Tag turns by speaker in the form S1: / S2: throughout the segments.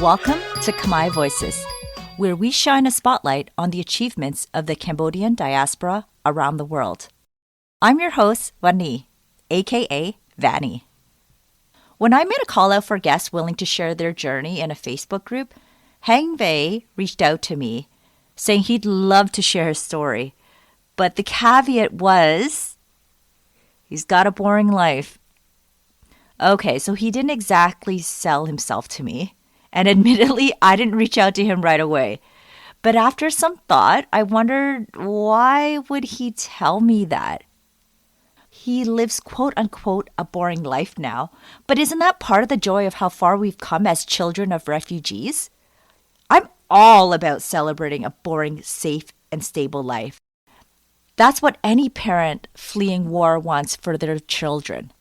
S1: Welcome to Khmer Voices, where we shine a spotlight on the achievements of the Cambodian diaspora around the world. I'm your host, Vani, aka Vanny. When I made a call out for guests willing to share their journey in a Facebook group, Heng Vay reached out to me, saying he'd love to share his story. But the caveat was, he's got a boring life. Okay, so he didn't exactly sell himself to me. And admittedly, I didn't reach out to him right away. But after some thought, I wondered, why would he tell me that? He lives quote unquote a boring life now, but isn't that part of the joy of how far we've come as children of refugees? I'm all about celebrating a boring, safe, and stable life. That's what any parent fleeing war wants for their children.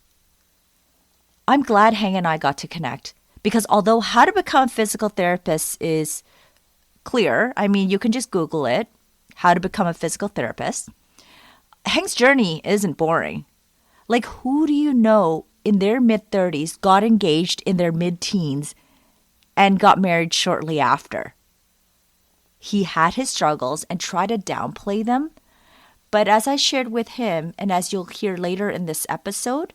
S1: I'm glad Heng and I got to connect. Because although how to become a physical therapist is clear, I mean, you can just Google it, how to become a physical therapist, Heng's journey isn't boring. Like, who do you know in their mid-30s got engaged in their mid-teens and got married shortly after? He had his struggles and tried to downplay them, but as I shared with him, and as you'll hear later in this episode,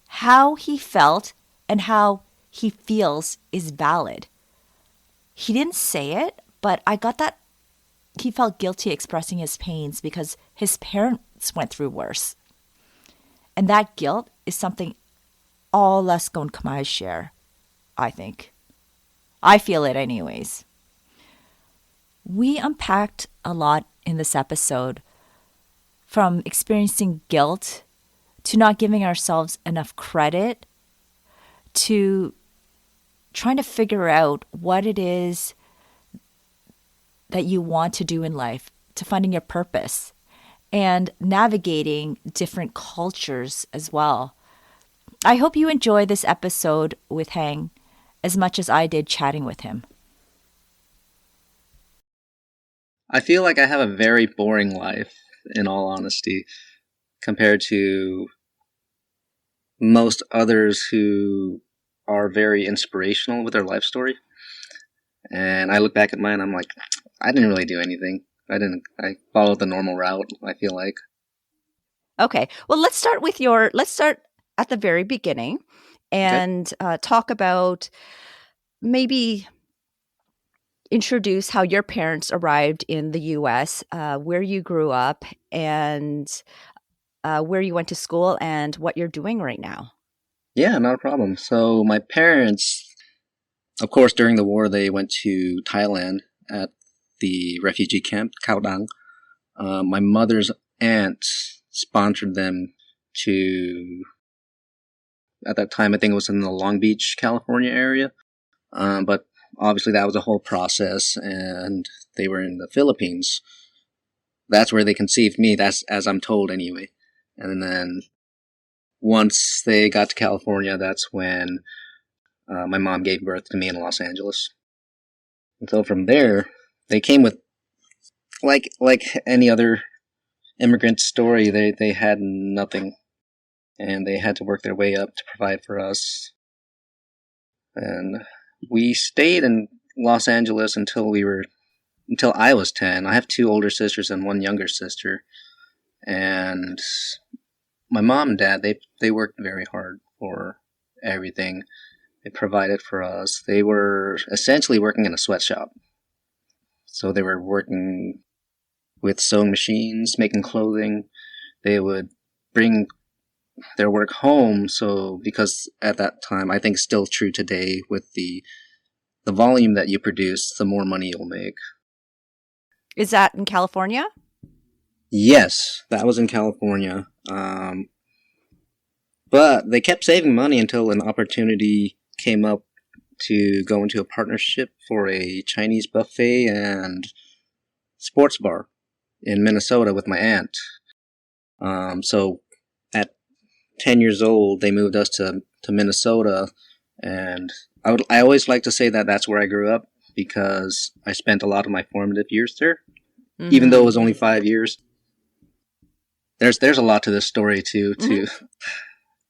S1: how he felt and how he feels is valid. He didn't say it, but I got that he felt guilty expressing his pains because his parents went through worse. And that guilt is something all us Gon Khmer share, I think. I feel it anyways. We unpacked a lot in this episode, from experiencing guilt to not giving ourselves enough credit to trying to figure out what it is that you want to do in life, to finding your purpose, and navigating different cultures as well. I hope you enjoy this episode with Heng as much as I did chatting with him.
S2: I feel like I have a very boring life, in all honesty, compared to most others who are very inspirational with their life story. And I look back at mine, I'm like, I didn't really do anything. I followed the normal route, I feel like.
S1: Okay. Well, let's start at the very beginning and talk about, maybe introduce how your parents arrived in the U.S., where you grew up, and where you went to school, and what you're doing right now.
S2: Yeah, not a problem. So my parents, of course, during the war, they went to Thailand at the refugee camp, Khao Dang. My mother's aunt sponsored them to, at that time, I think it was in the Long Beach, California area. But obviously that was a whole process, and they were in the Philippines. That's where they conceived me, that's as I'm told anyway. And then once they got to California, that's when my mom gave birth to me in Los Angeles. And so from there, they came with, like any other immigrant story, they had nothing. And they had to work their way up to provide for us. And we stayed in Los Angeles until I was 10. I have 2 older sisters and 1 younger sister. And my mom and dad, they worked very hard for everything. They provided for us. They were essentially working in a sweatshop. So they were working with sewing machines, making clothing. They would bring their work home. So because at that time, I think it's still true today, with the volume that you produce, the more money you'll make.
S1: Is that in California?
S2: Yes, that was in California. But they kept saving money until an opportunity came up to go into a partnership for a Chinese buffet and sports bar in Minnesota with my aunt. So at 10 years old, they moved us to Minnesota, and I always like to say that that's where I grew up, because I spent a lot of my formative years there, even though it was only 5 years. There's a lot to this story too.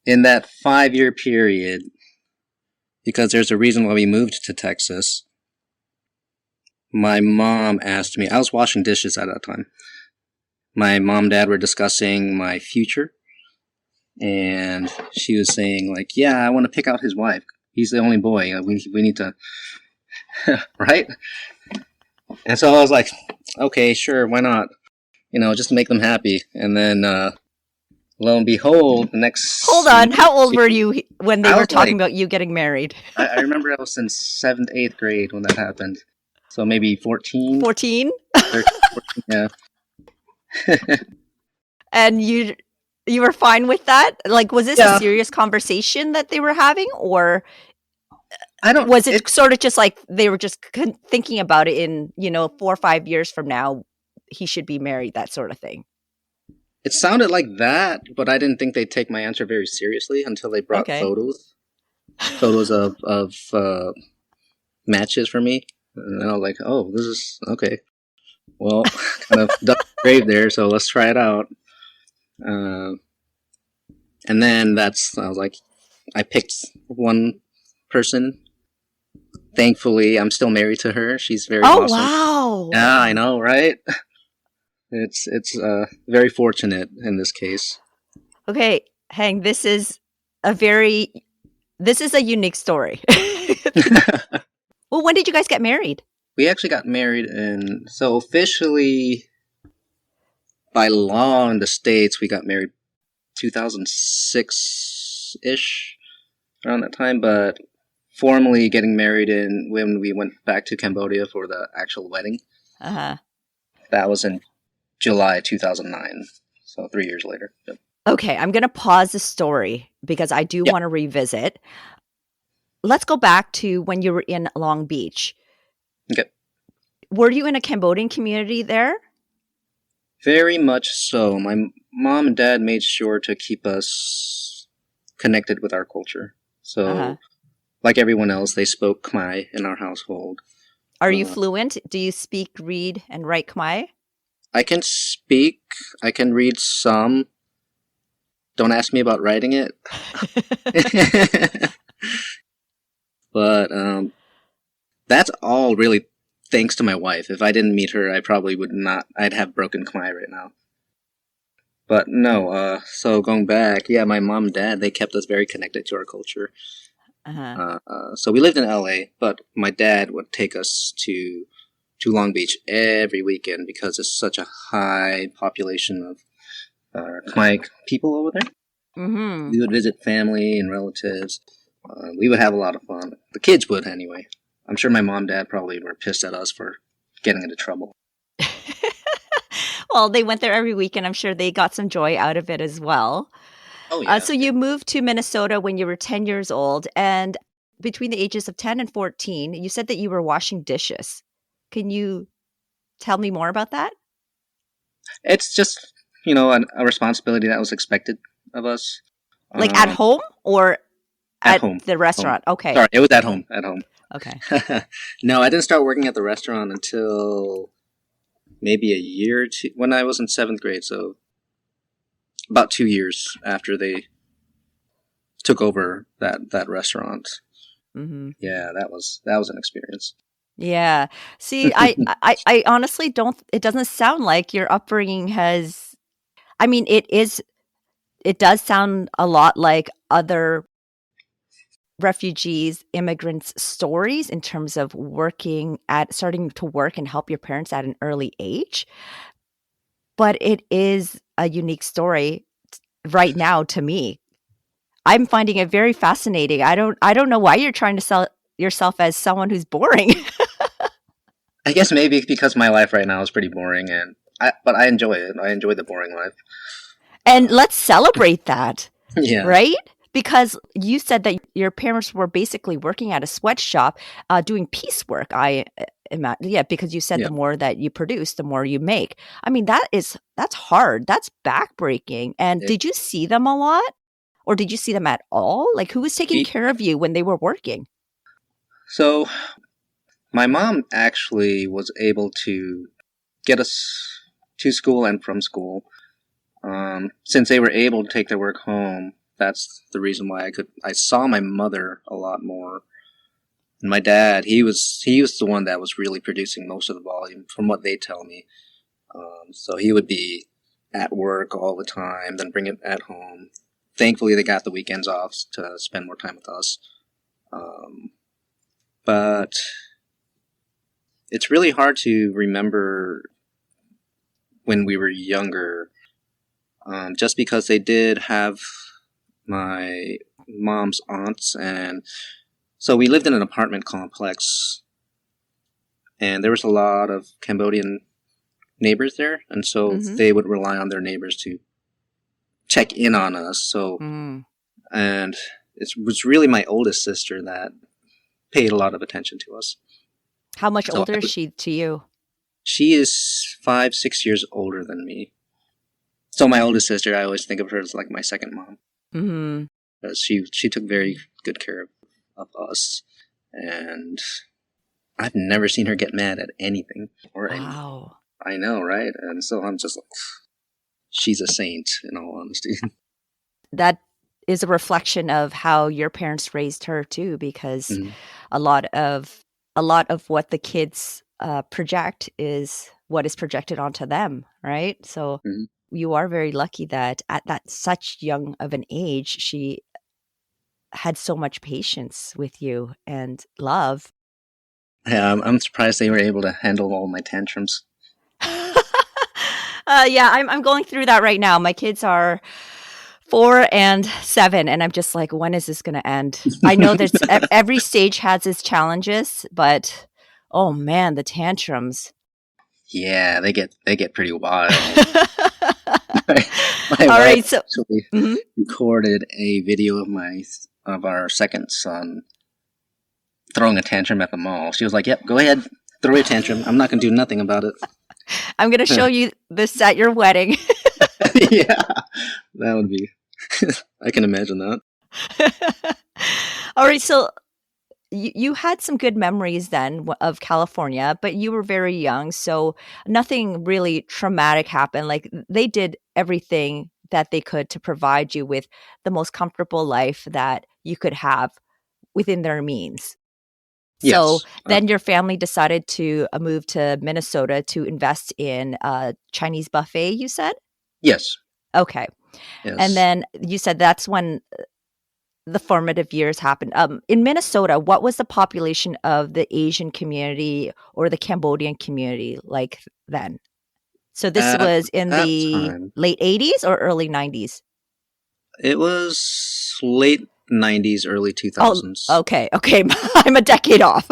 S2: In that 5-year period, because there's a reason why we moved to Texas. My mom asked me, I was washing dishes at that time. My mom and dad were discussing my future, and she was saying, like, yeah, I want to pick out his wife. He's the only boy. We need to, right? And so I was like, okay, sure, why not? Just to make them happy. And then, lo and behold, the next...
S1: Hold on, how old were you when they
S2: I
S1: were
S2: was
S1: talking
S2: like-
S1: about you getting married?
S2: I remember I was in 7th, 8th grade when that happened. So maybe 14?
S1: 14?
S2: 13, 14, yeah.
S1: And you were fine with that? Like, was this
S2: Yeah.
S1: a serious conversation that they were having, or
S2: I don't...
S1: was it sort of just like they were just thinking about it in 4 or 5 years from now, he should be married, that sort of thing?
S2: It sounded like that, but I didn't think they'd take my answer very seriously until they brought
S1: Okay.
S2: photos of matches for me. And I was like, oh, this is okay. Well, kind of dug the grave there, so let's try it out. And then I was like, I picked one person. Thankfully, I'm still married to her. She's very awesome.
S1: Wow.
S2: Yeah, I know, right? It's very fortunate in this case.
S1: Okay, Heng, this is a unique story. Well, when did you guys get married?
S2: We actually got married so officially, by law in the States, we got married 2006-ish, around that time, but formally getting married when we went back to Cambodia for the actual wedding.
S1: Uh-huh.
S2: That was in July 2009, so 3 years later. Yep.
S1: Okay, I'm going to pause the story because I do want to revisit. Let's go back to when you were in Long Beach.
S2: Okay.
S1: Were you in a Cambodian community there?
S2: Very much so. My mom and dad made sure to keep us connected with our culture. So, like everyone else, they spoke Khmer in our household.
S1: Are you fluent? Do you speak, read, and write Khmer?
S2: I can speak. I can read some. Don't ask me about writing it. But that's all really thanks to my wife. If I didn't meet her, I probably would not. I'd have broken Khmer right now. But no, so going back, yeah, my mom and dad, they kept us very connected to our culture. So we lived in LA, but my dad would take us to Long Beach every weekend because it's such a high population of Khmer people over there.
S1: Mm-hmm.
S2: We would visit family and relatives. We would have a lot of fun. The kids would, anyway. I'm sure my mom and dad probably were pissed at us for getting into trouble.
S1: Well, they went there every week, and I'm sure they got some joy out of it as well.
S2: Oh, yeah.
S1: So you moved to Minnesota when you were 10 years old, and between the ages of 10 and 14, you said that you were washing dishes. Can you tell me more about that?
S2: It's just, a responsibility that was expected of us.
S1: Like at home or at
S2: home.
S1: the restaurant?
S2: Home.
S1: Okay.
S2: Sorry, it was at home.
S1: Okay.
S2: No, I didn't start working at the restaurant until maybe a year or two, when I was in 7th grade, so about 2 years after they took over that restaurant.
S1: Mm-hmm.
S2: Yeah, that was an experience.
S1: Yeah. See, I honestly it doesn't sound like your upbringing has, it does sound a lot like other refugees, immigrants' stories in terms of starting to work and help your parents at an early age. But it is a unique story right now to me. I'm finding it very fascinating. I don't know why you're trying to sell yourself as someone who's boring.
S2: I guess maybe because my life right now is pretty boring, but I enjoy it. I enjoy the boring life.
S1: And let's celebrate that.
S2: Yeah.
S1: Right? Because you said that your parents were basically working at a sweatshop, doing piecework. Because you said the more that you produce, the more you make. I mean, that's hard. That's backbreaking. And did you see them a lot? Or did you see them at all? Like, who was taking care of you when they were working?
S2: So, my mom actually was able to get us to school and from school. Since they were able to take their work home, that's the reason why I saw my mother a lot more. And my dad, he was the one that was really producing most of the volume, from what they tell me. So he would be at work all the time, then bring it at home. Thankfully, they got the weekends off to spend more time with us. But it's really hard to remember when we were younger, just because they did have my mom's aunts, and so we lived in an apartment complex, and there was a lot of Cambodian neighbors there, and so they would rely on their neighbors to check in on us. So, and it was really my oldest sister that paid a lot of attention to us.
S1: How much older is she to you?
S2: She is 5-6 years older than me. So my oldest sister, I always think of her as like my second mom. Mm-hmm. Because she took very good care of us. And I've never seen her get mad at anything.
S1: Wow.
S2: I know, right? And so I'm just like, she's a saint, in all honesty.
S1: That is a reflection of how your parents raised her too, because a lot of what the kids project is what is projected onto them, right? So you are very lucky that at that such young of an age, she had so much patience with you and love.
S2: Yeah, I'm surprised they were able to handle all my tantrums.
S1: Yeah, I'm going through that right now. My kids are 4 and 7, and I'm just like, when is this going to end? I know there's every stage has its challenges, but oh man, the tantrums.
S2: Yeah, they get pretty wild. My
S1: All right,
S2: wife
S1: so
S2: actually recorded a video of our second son throwing a tantrum at the mall. She was like, "Yep, go ahead, throw a tantrum. I'm not going to do nothing about it."
S1: I'm going to show you this at your wedding.
S2: Yeah, that would be. I can imagine that.
S1: All right, so you had some good memories then of California, but you were very young, so nothing really traumatic happened. Like they did everything that they could to provide you with the most comfortable life that you could have within their means. So
S2: Yes.
S1: then your family decided to move to Minnesota to invest in a Chinese buffet, you said?
S2: Yes.
S1: Okay.
S2: Yes.
S1: And then you said that's when the formative years happened. In Minnesota, what was the population of the Asian community or the Cambodian community like then? So this was in
S2: that
S1: the
S2: time,
S1: late 80s or early 90s?
S2: it was late 90s, early 2000s.
S1: Oh, okay. I'm a decade off.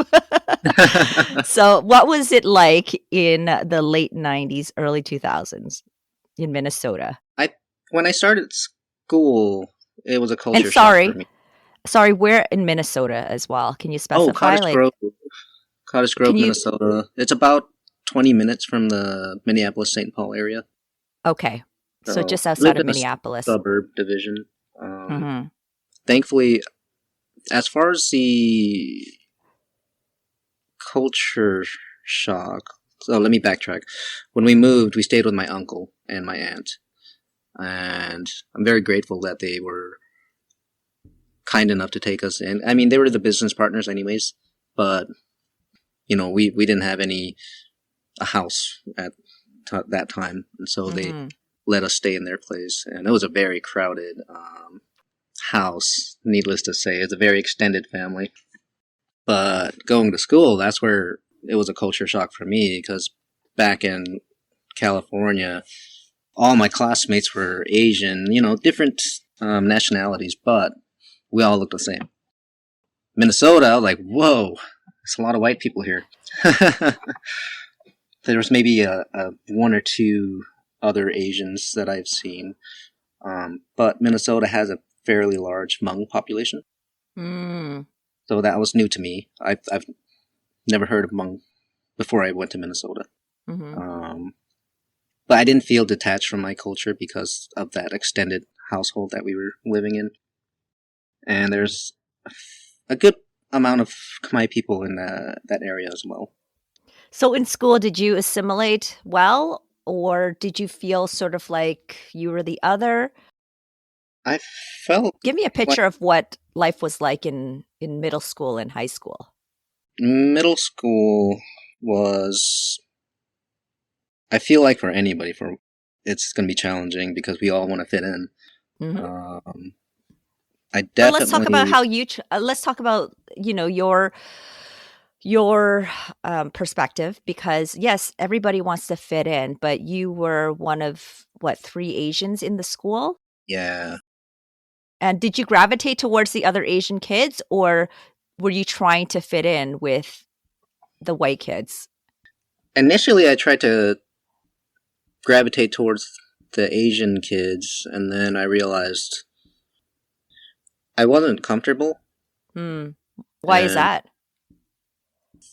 S1: So what was it like in the late 90s, early 2000s in Minnesota?
S2: When I started school, it was a culture shock for me.
S1: Sorry, where in Minnesota as well? Can you specify?
S2: Oh, Cottage Grove, Minnesota. It's about 20 minutes from the Minneapolis-St. Paul area.
S1: Okay. So just outside
S2: lived
S1: of
S2: in
S1: Minneapolis.
S2: A suburb division. Thankfully, as far as the culture shock, so let me backtrack. When we moved, we stayed with my uncle and my aunt. And I'm very grateful that they were kind enough to take us in. I mean, they were the business partners anyways, but, you know, we didn't have a house at that time. And so they let us stay in their place. And it was a very crowded house, needless to say. It's a very extended family. But going to school, that's where it was a culture shock for me, because back in California, all my classmates were Asian, you know, different nationalities, but we all looked the same. Minnesota, I was like, whoa, there's a lot of white people here. There was maybe a one or two other Asians that I've seen, but Minnesota has a fairly large Hmong population. So that was new to me. I've never heard of Hmong before I went to Minnesota. But I didn't feel detached from my culture because of that extended household that we were living in. And there's a good amount of Khmer people in that area as well.
S1: So in school, did you assimilate well, or did you feel sort of like you were the other?
S2: I felt
S1: Give me a
S2: like
S1: picture of what life was like in middle school and high school.
S2: middle school was, I feel like for anybody, for it's going to be challenging because we all want to fit in.
S1: Hmm.
S2: Um, I
S1: But let's talk about
S2: definitely,
S1: how let's talk about, your perspective, because yes, everybody wants to fit in, but you were one of what, three Asians in the school?
S2: yeah.
S1: And did you gravitate towards the other Asian kids, or were you trying to fit in with the white kids?
S2: Initially, I tried to gravitate towards the Asian kids, and then I realized I wasn't comfortable,
S1: Hmm. Why is
S2: and
S1: that?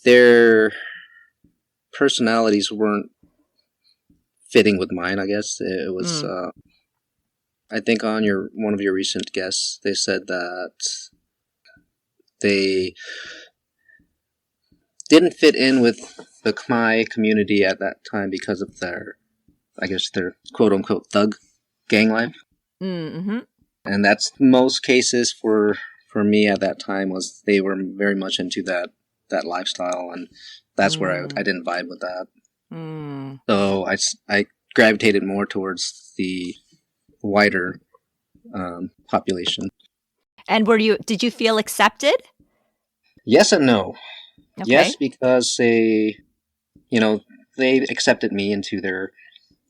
S2: their personalities weren't fitting with mine. I guess it was.
S1: Hmm.
S2: I think on your one of your recent guests, they said that they didn't fit in with the Khmer community at that time because of their, I guess, their quote unquote thug gang life.
S1: Mm-hmm.
S2: And that's most cases for me at that time was they were very much into that lifestyle, and that's where I
S1: Mm.
S2: didn't vibe with that.
S1: Mm.
S2: So I gravitated more towards the wider population.
S1: And did you feel accepted?
S2: Yes and no. Yes,
S1: Okay.
S2: because you know they accepted me into their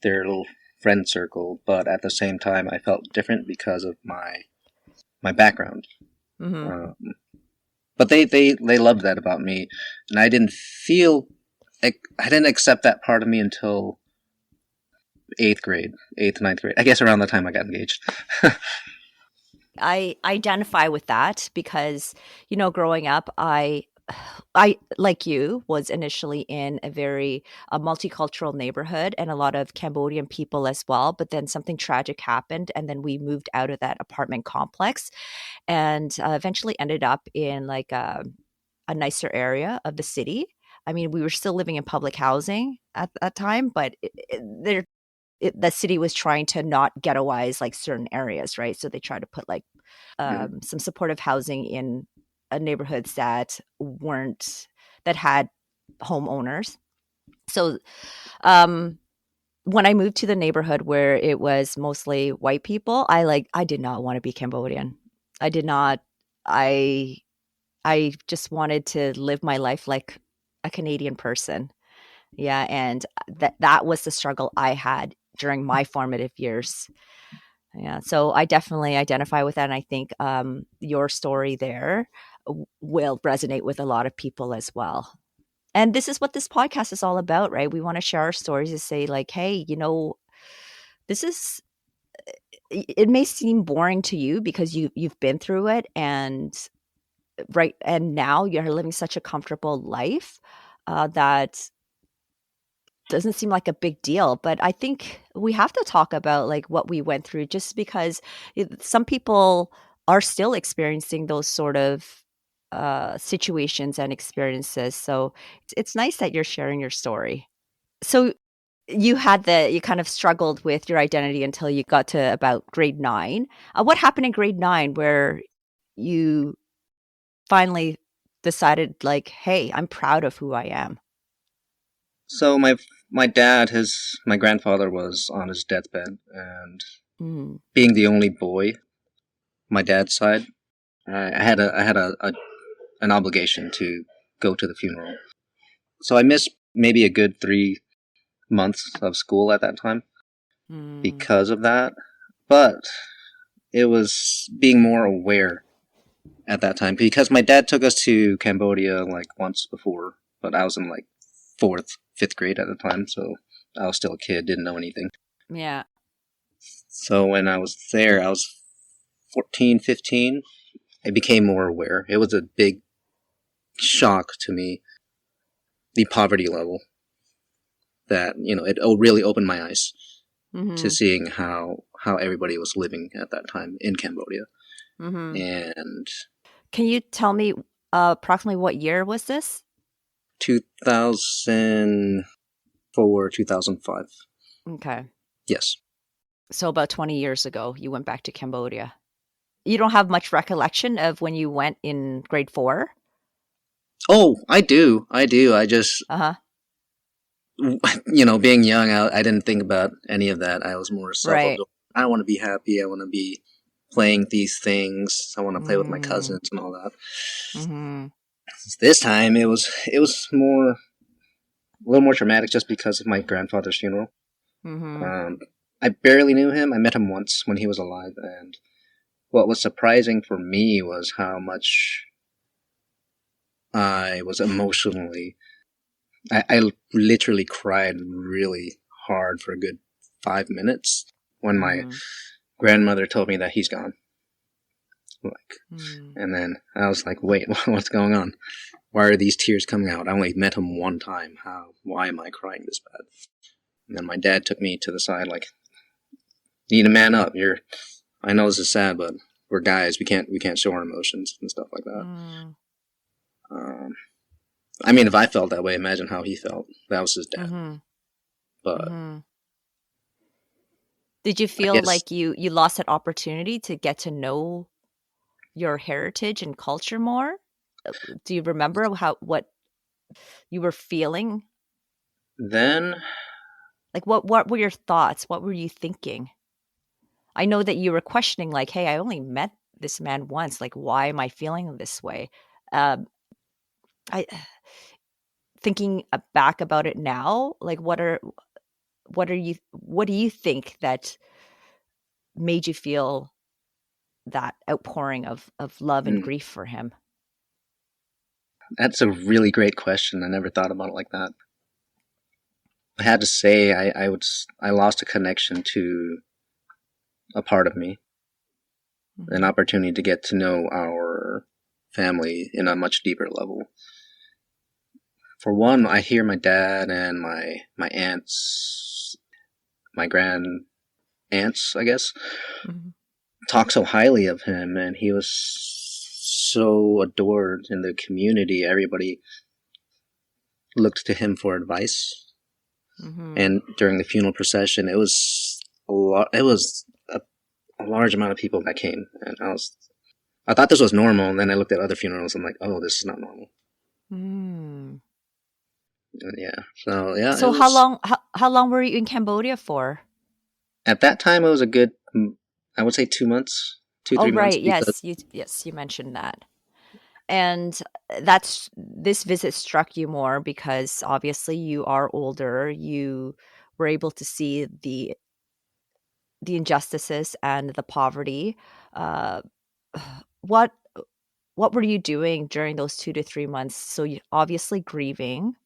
S2: little friend circle, but at the same time I felt different because of my background.
S1: Mm-hmm.
S2: Um, but they loved that about me, and I didn't feel I didn't accept that part of me until eighth grade, eighth ninth grade. I guess around the time I got engaged.
S1: I identify with that because, growing up, I like you was initially in a multicultural neighborhood and a lot of Cambodian people as well. But then something tragic happened, and then we moved out of that apartment complex and eventually ended up in like a nicer area of the city. I mean, we were still living in public housing at that time, but the city was trying to not ghettoize like certain areas, right? So they tried to put like
S2: Mhm.
S1: some supportive housing in neighborhoods that had homeowners. So um, when I moved to the neighborhood where it was mostly white people, I did not want to be Cambodian. I did not. I I just wanted to live my life like a Canadian person. Yeah, and that was the struggle I had during my formative years. Yeah, so I definitely identify with that, and I think your story there will resonate with a lot of people as well. And this is what this podcast is all about, right? We want to share our stories to say, like, hey, this is. It may seem boring to you because you've been through it, and right, and now you're living such a comfortable life that doesn't seem like a big deal, but I think we have to talk about like what we went through just because some people are still experiencing those sort of situations and experiences. So it's nice that you're sharing your story. So you kind of struggled with your identity until you got to about grade 9. What happened in grade 9 where you finally decided like, hey, I'm proud of who I am?
S2: So my dad, my grandfather was on his deathbed, and
S1: Mm.
S2: being the only boy, my dad's side, I had an obligation to go to the funeral. So I missed maybe a good 3 months of school at that time
S1: Mm.
S2: because of that. But it was being more aware at that time because my dad took us to Cambodia like once before, but I was in like fourth, fifth grade at the time, so I was still a kid, didn't know anything.
S1: Yeah.
S2: So when I was there, I was 14, 15. I became more aware. It was a big shock to me, the poverty level that, it really opened my eyes to
S1: Mhm.
S2: seeing how everybody was living at that time in Cambodia.
S1: Mhm.
S2: And
S1: Can you tell me approximately what year was this?
S2: 2004, 2005.
S1: Okay.
S2: Yes.
S1: So about 20 years ago, you went back to Cambodia. You don't have much recollection of when you went in grade 4?
S2: Oh, I do. I do. I just,
S1: Uh-huh.
S2: being young, I didn't think about any of that. I was more
S1: Right.
S2: self-absorbed. I want to be happy. I want to be playing these things. I want to play with my
S1: Mm.
S2: cousins and all that.
S1: Mm-hmm.
S2: This time it was more a little more traumatic just because of my grandfather's funeral.
S1: Mm-hmm.
S2: Um, I barely knew him. I met him once when he was alive, and what was surprising for me was how much I was emotionally. I literally cried really hard for a good 5 minutes when my
S1: Mm-hmm.
S2: grandmother told me that he's gone. Like,
S1: Mm.
S2: and then I was like, "Wait, what's going on? Why are these tears coming out? I only met him one time. Why am I crying this bad?" And then my dad took me to the side, like, "You need to man up. I know this is sad, but we're guys. We can't show our emotions and stuff like that."
S1: Mm.
S2: Um, I mean, if I felt that way, imagine how he felt. That was his dad.
S1: Mm-hmm.
S2: But
S1: Mm-hmm. Did you
S2: I
S1: feel
S2: guess
S1: like you lost that opportunity to get to know your heritage and culture more? Do you remember what you were feeling?
S2: then,
S1: Like what were your thoughts? What were you thinking? I know that you were questioning like, "Hey, I only met this man once. Like why am I feeling this way?" Um I thinking back about it now, like what do you think that made you feel that outpouring of love and
S2: hmm,
S1: grief for him?
S2: that's a really great question. I never thought about it like that. I had to say, I lost a connection to a part of me, an
S1: Mhm.
S2: opportunity to get to know our family in a much deeper level. For one, I hear my dad and my aunts, my grand aunts, I guess,
S1: Mhm.
S2: talk so highly of him, and he was so adored in the community. Everybody looked to him for advice,
S1: Mhm.
S2: and during the funeral procession, it was a lot. It was a large amount of people that came, and I thought this was normal, and then I looked at other funerals. I'm like, oh, this is not normal.
S1: Mm.
S2: And yeah, so yeah, it
S1: So how
S2: was
S1: long how long were you in Cambodia for?
S2: at that time it was a good, I would say 2 months, two
S1: Oh,
S2: 3 months
S1: right.
S2: because
S1: Yes, you mentioned that. And that's this visit struck you more because obviously you are older. You were able to see the injustices and the poverty. Uh, what what were you doing during those 2 to 3 months? So you obviously grieving.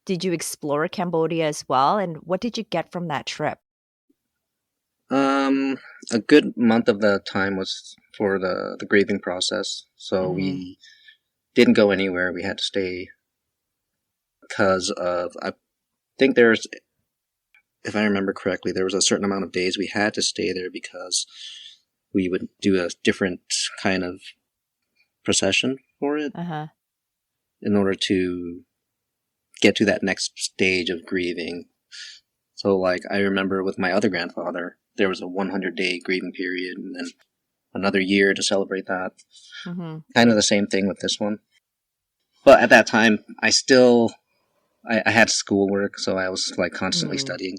S1: Did you explore Cambodia as well? And what did you get from that trip?
S2: um a good month of the time was for the grieving process. So
S1: Mm-hmm.
S2: we didn't go anywhere. We had to stay because of I think there's if I remember correctly, there was a certain amount of days we had to stay there because we would do a different kind of procession for it
S1: Uh-huh.
S2: in order to get to that next stage of grieving. So, like, I remember with my other grandfather, there was a 100-day grieving period and then another year to celebrate that.
S1: Mm-hmm.
S2: Kind of the same thing with this one. But at that time, I had schoolwork, so I was like constantly
S1: Mm-hmm.
S2: studying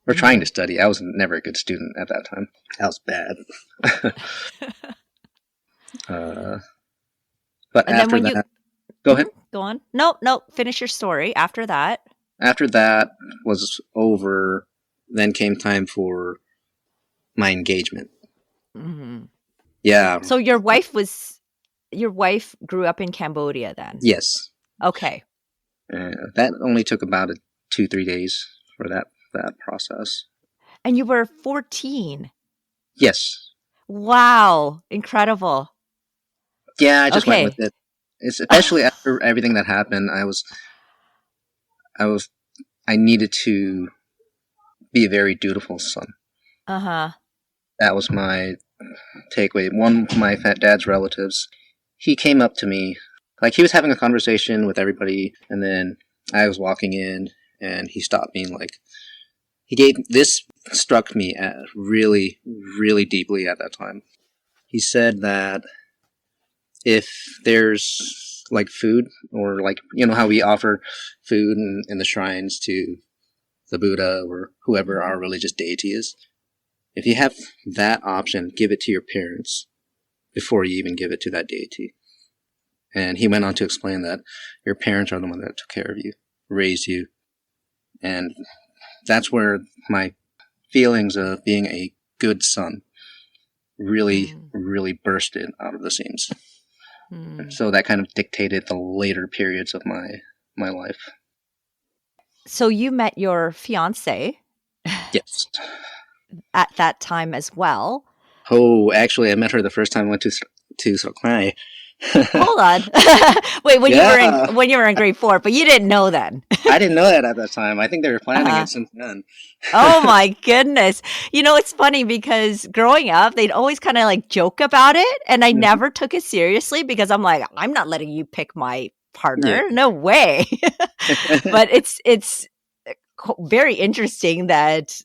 S2: or trying
S1: Mm-hmm.
S2: to study. I was never a good student at that time. I was bad. uh, but
S1: And then
S2: after
S1: when you
S2: that, go ahead.
S1: go on. No, no, finish your story. After that.
S2: After that was over, then came time for my engagement.
S1: Mhm.
S2: Yeah,
S1: So your wife grew up in Cambodia then?
S2: yes.
S1: Okay.
S2: That only took about 2 3 days for that process.
S1: And you were 14.
S2: Yes.
S1: Wow, incredible.
S2: Yeah, I just went with
S1: Okay.
S2: it. It's especially after everything that happened. I was I needed to be a very dutiful son.
S1: Uh-huh.
S2: That was my takeaway. One of my fat dad's relatives, he came up to me, like he was having a conversation with everybody, and then I was walking in, and he stopped me, like this struck me really, really deeply at that time. He said that if there's like food, or like, how we offer food in the shrines to the Buddha or whoever our religious deity is, if you have that option, give it to your parents before you even give it to that deity. And he went on to explain that your parents are the ones that took care of you, raised you. And that's where my feelings of being a good son really, really bursted out of the seams. So that kind of dictated the later periods of my life.
S1: So you met your fiance
S2: Yes.
S1: at that time as well.
S2: Oh, actually, I met her the first time I went to Khmer.
S1: Hold on. Wait, when you were in grade 4, but you didn't know then.
S2: I didn't know that at that time. I think they were planning it since then.
S1: Oh my goodness. It's funny because growing up, they'd always kind of like joke about it. And I never took it seriously because I'm like, I'm not letting you pick my partner. Yeah. No way. But it's very interesting that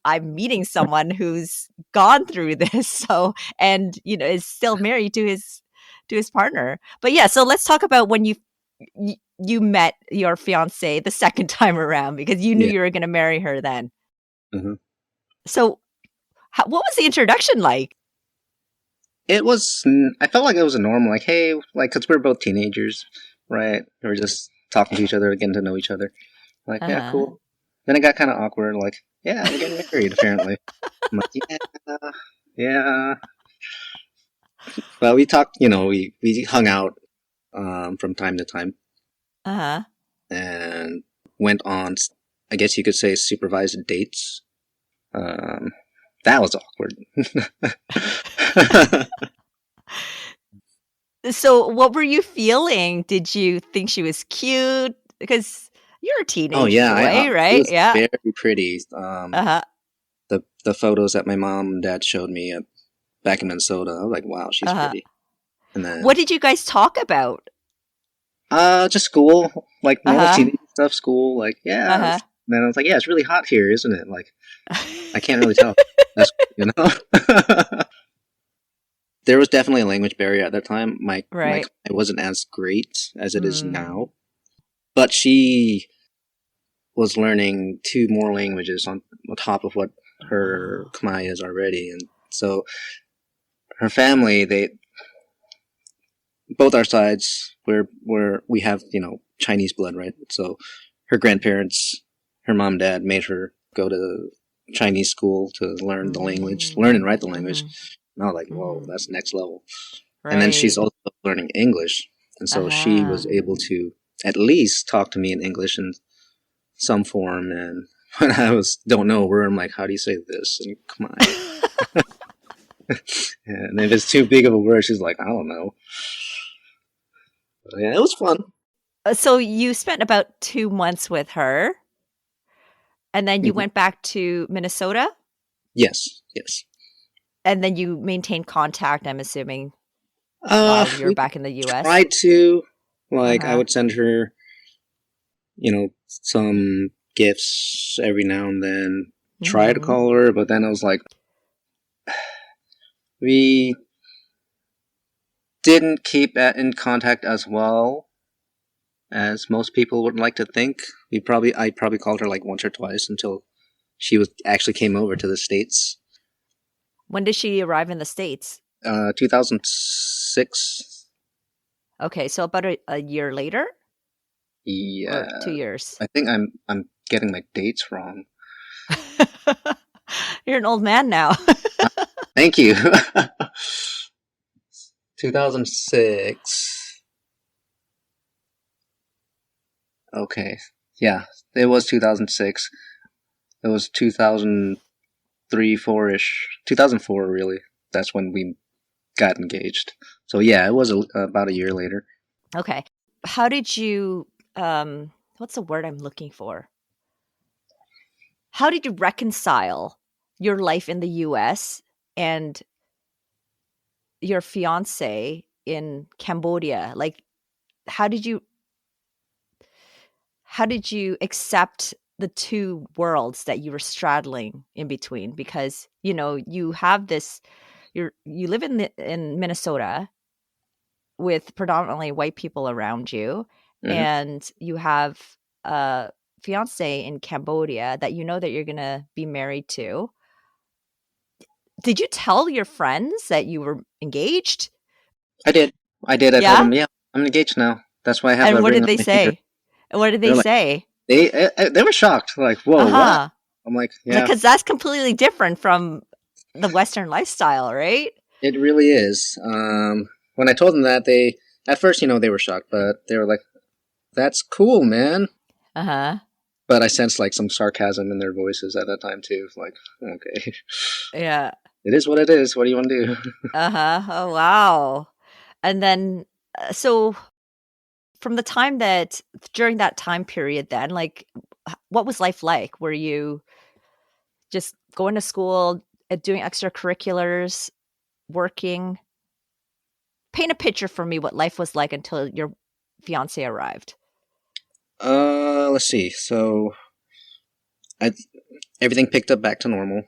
S1: I'm meeting someone who's gone through this. So, and, is still married to his partner. But yeah, so let's talk about when you met your fiance the second time around, because you knew you were going to marry her then.
S2: Mm-hmm.
S1: So what was the introduction like?
S2: I felt like it was a normal, like, hey, like, because we're both teenagers, right? We were just talking to each other, getting to know each other. Like, yeah, cool. Then it got kind of awkward, like, yeah, we're getting married, apparently. I'm like, yeah. Well, we talked, we hung out from time to time. And went on, I guess you could say, supervised dates. That was awkward.
S1: So what were you feeling? Did you think she was cute? Because you're a teenage boy, right?
S2: It was very pretty. The photos that my mom and dad showed me back in Minnesota, I was like, wow, she's pretty. And then,
S1: what did you guys talk about?
S2: Just school, like normal teenage stuff. School, like, yeah. Then I was like, yeah, it's really hot here, isn't it? Like, I can't really tell. That's, There was definitely a language barrier at that time. It wasn't as great as it is now. But she was learning 2 more languages on top of what her Khmer is already. And so her family, both our sides, we have, Chinese blood, right? So her grandparents, her mom and dad made her go to Chinese school to learn the language, learn and write the language. And I was like, whoa, that's next level. Right. And then she's also learning English. And so she was able to at least talk to me in English in some form. And when I don't know a word, I'm like, how do you say this? And come on. And if it's too big of a word, she's like, I don't know. But yeah, it was fun.
S1: So you spent about 2 months with her, and then you went back to Minnesota?
S2: Yes.
S1: And then you maintained contact, I'm assuming, while you were back in the U.S.?
S2: Tried to. I would send her, some gifts every now and then. Try to call her, but then I was like, we didn't keep in contact as well as most people would like to think. I probably called her like once or twice until she actually came over to the States.
S1: When did she arrive in the States?
S2: 2006.
S1: Okay, so about a year later?
S2: Yeah.
S1: Or 2 years?
S2: I think I'm getting my dates wrong.
S1: You're an old man now.
S2: Thank you. 2006. Okay. Yeah, it was 2006. It was 2003, 4-ish. 2004, really. That's when we got engaged. So yeah, it was about a year later.
S1: Okay. How did you, what's the word I'm looking for? How did you reconcile your life in the U.S. and your fiance in Cambodia? Like, how did you accept the two worlds that you were straddling in between? Because, you have this, you live in Minnesota with predominantly white people around you,
S2: Hmm.
S1: and you have a fiance in Cambodia that that you're going to be married to. Did you tell your friends that you were engaged?
S2: I did. I did. I told
S1: Yeah?
S2: them, yeah, I'm engaged now. That's why I have
S1: And
S2: a
S1: what
S2: ring
S1: did
S2: on
S1: they
S2: my finger.
S1: say? And what did they
S2: They're like,
S1: say?
S2: they were shocked. Like, whoa, what?
S1: Uh-huh.
S2: I'm like, yeah,
S1: Because that's completely different from the Western lifestyle, right?
S2: it really is. When I told them that, they at first, they were shocked, but they were like, "That's cool, man."
S1: Uh-huh.
S2: But I sensed like some sarcasm in their voices at that time too. Like, okay,
S1: Yeah.
S2: it is what it is. What do you want to do?
S1: Uh-huh. Oh, wow. And then, so from the time that during that time period, then, like, what was life like? Were you just going to school, doing extracurriculars, working? Paint a picture for me what life was like until your fiance arrived.
S2: Let's see. So, I everything picked up back to normal.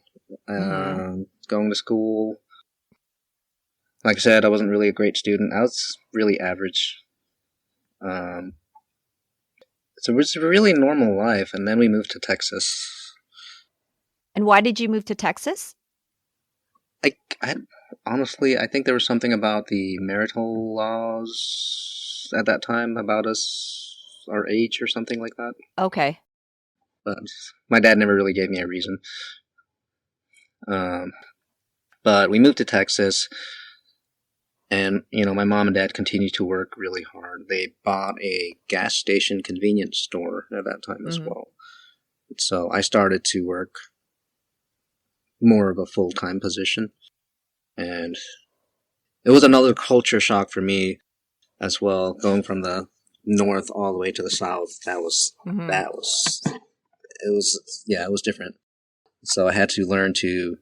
S1: Mm-hmm.
S2: Going to school. Like I said, I wasn't really a great student. I was really average. Um, so it was a really normal life, and then we moved to Texas.
S1: And why did you move to Texas?
S2: I honestly, I think there was something about the marital laws at that time about us, our age, or something like that.
S1: Okay.
S2: But my dad never really gave me a reason. Um, but we moved to Texas, and my mom and dad continued to work really hard. They bought a gas station convenience store at that time as
S1: Mm-hmm.
S2: well. So I started to work more of a full time position, and it was another culture shock for me as well, going from the north all the way to the south.
S1: Mm-hmm.
S2: That was it was yeah, it was different. So I had to learn to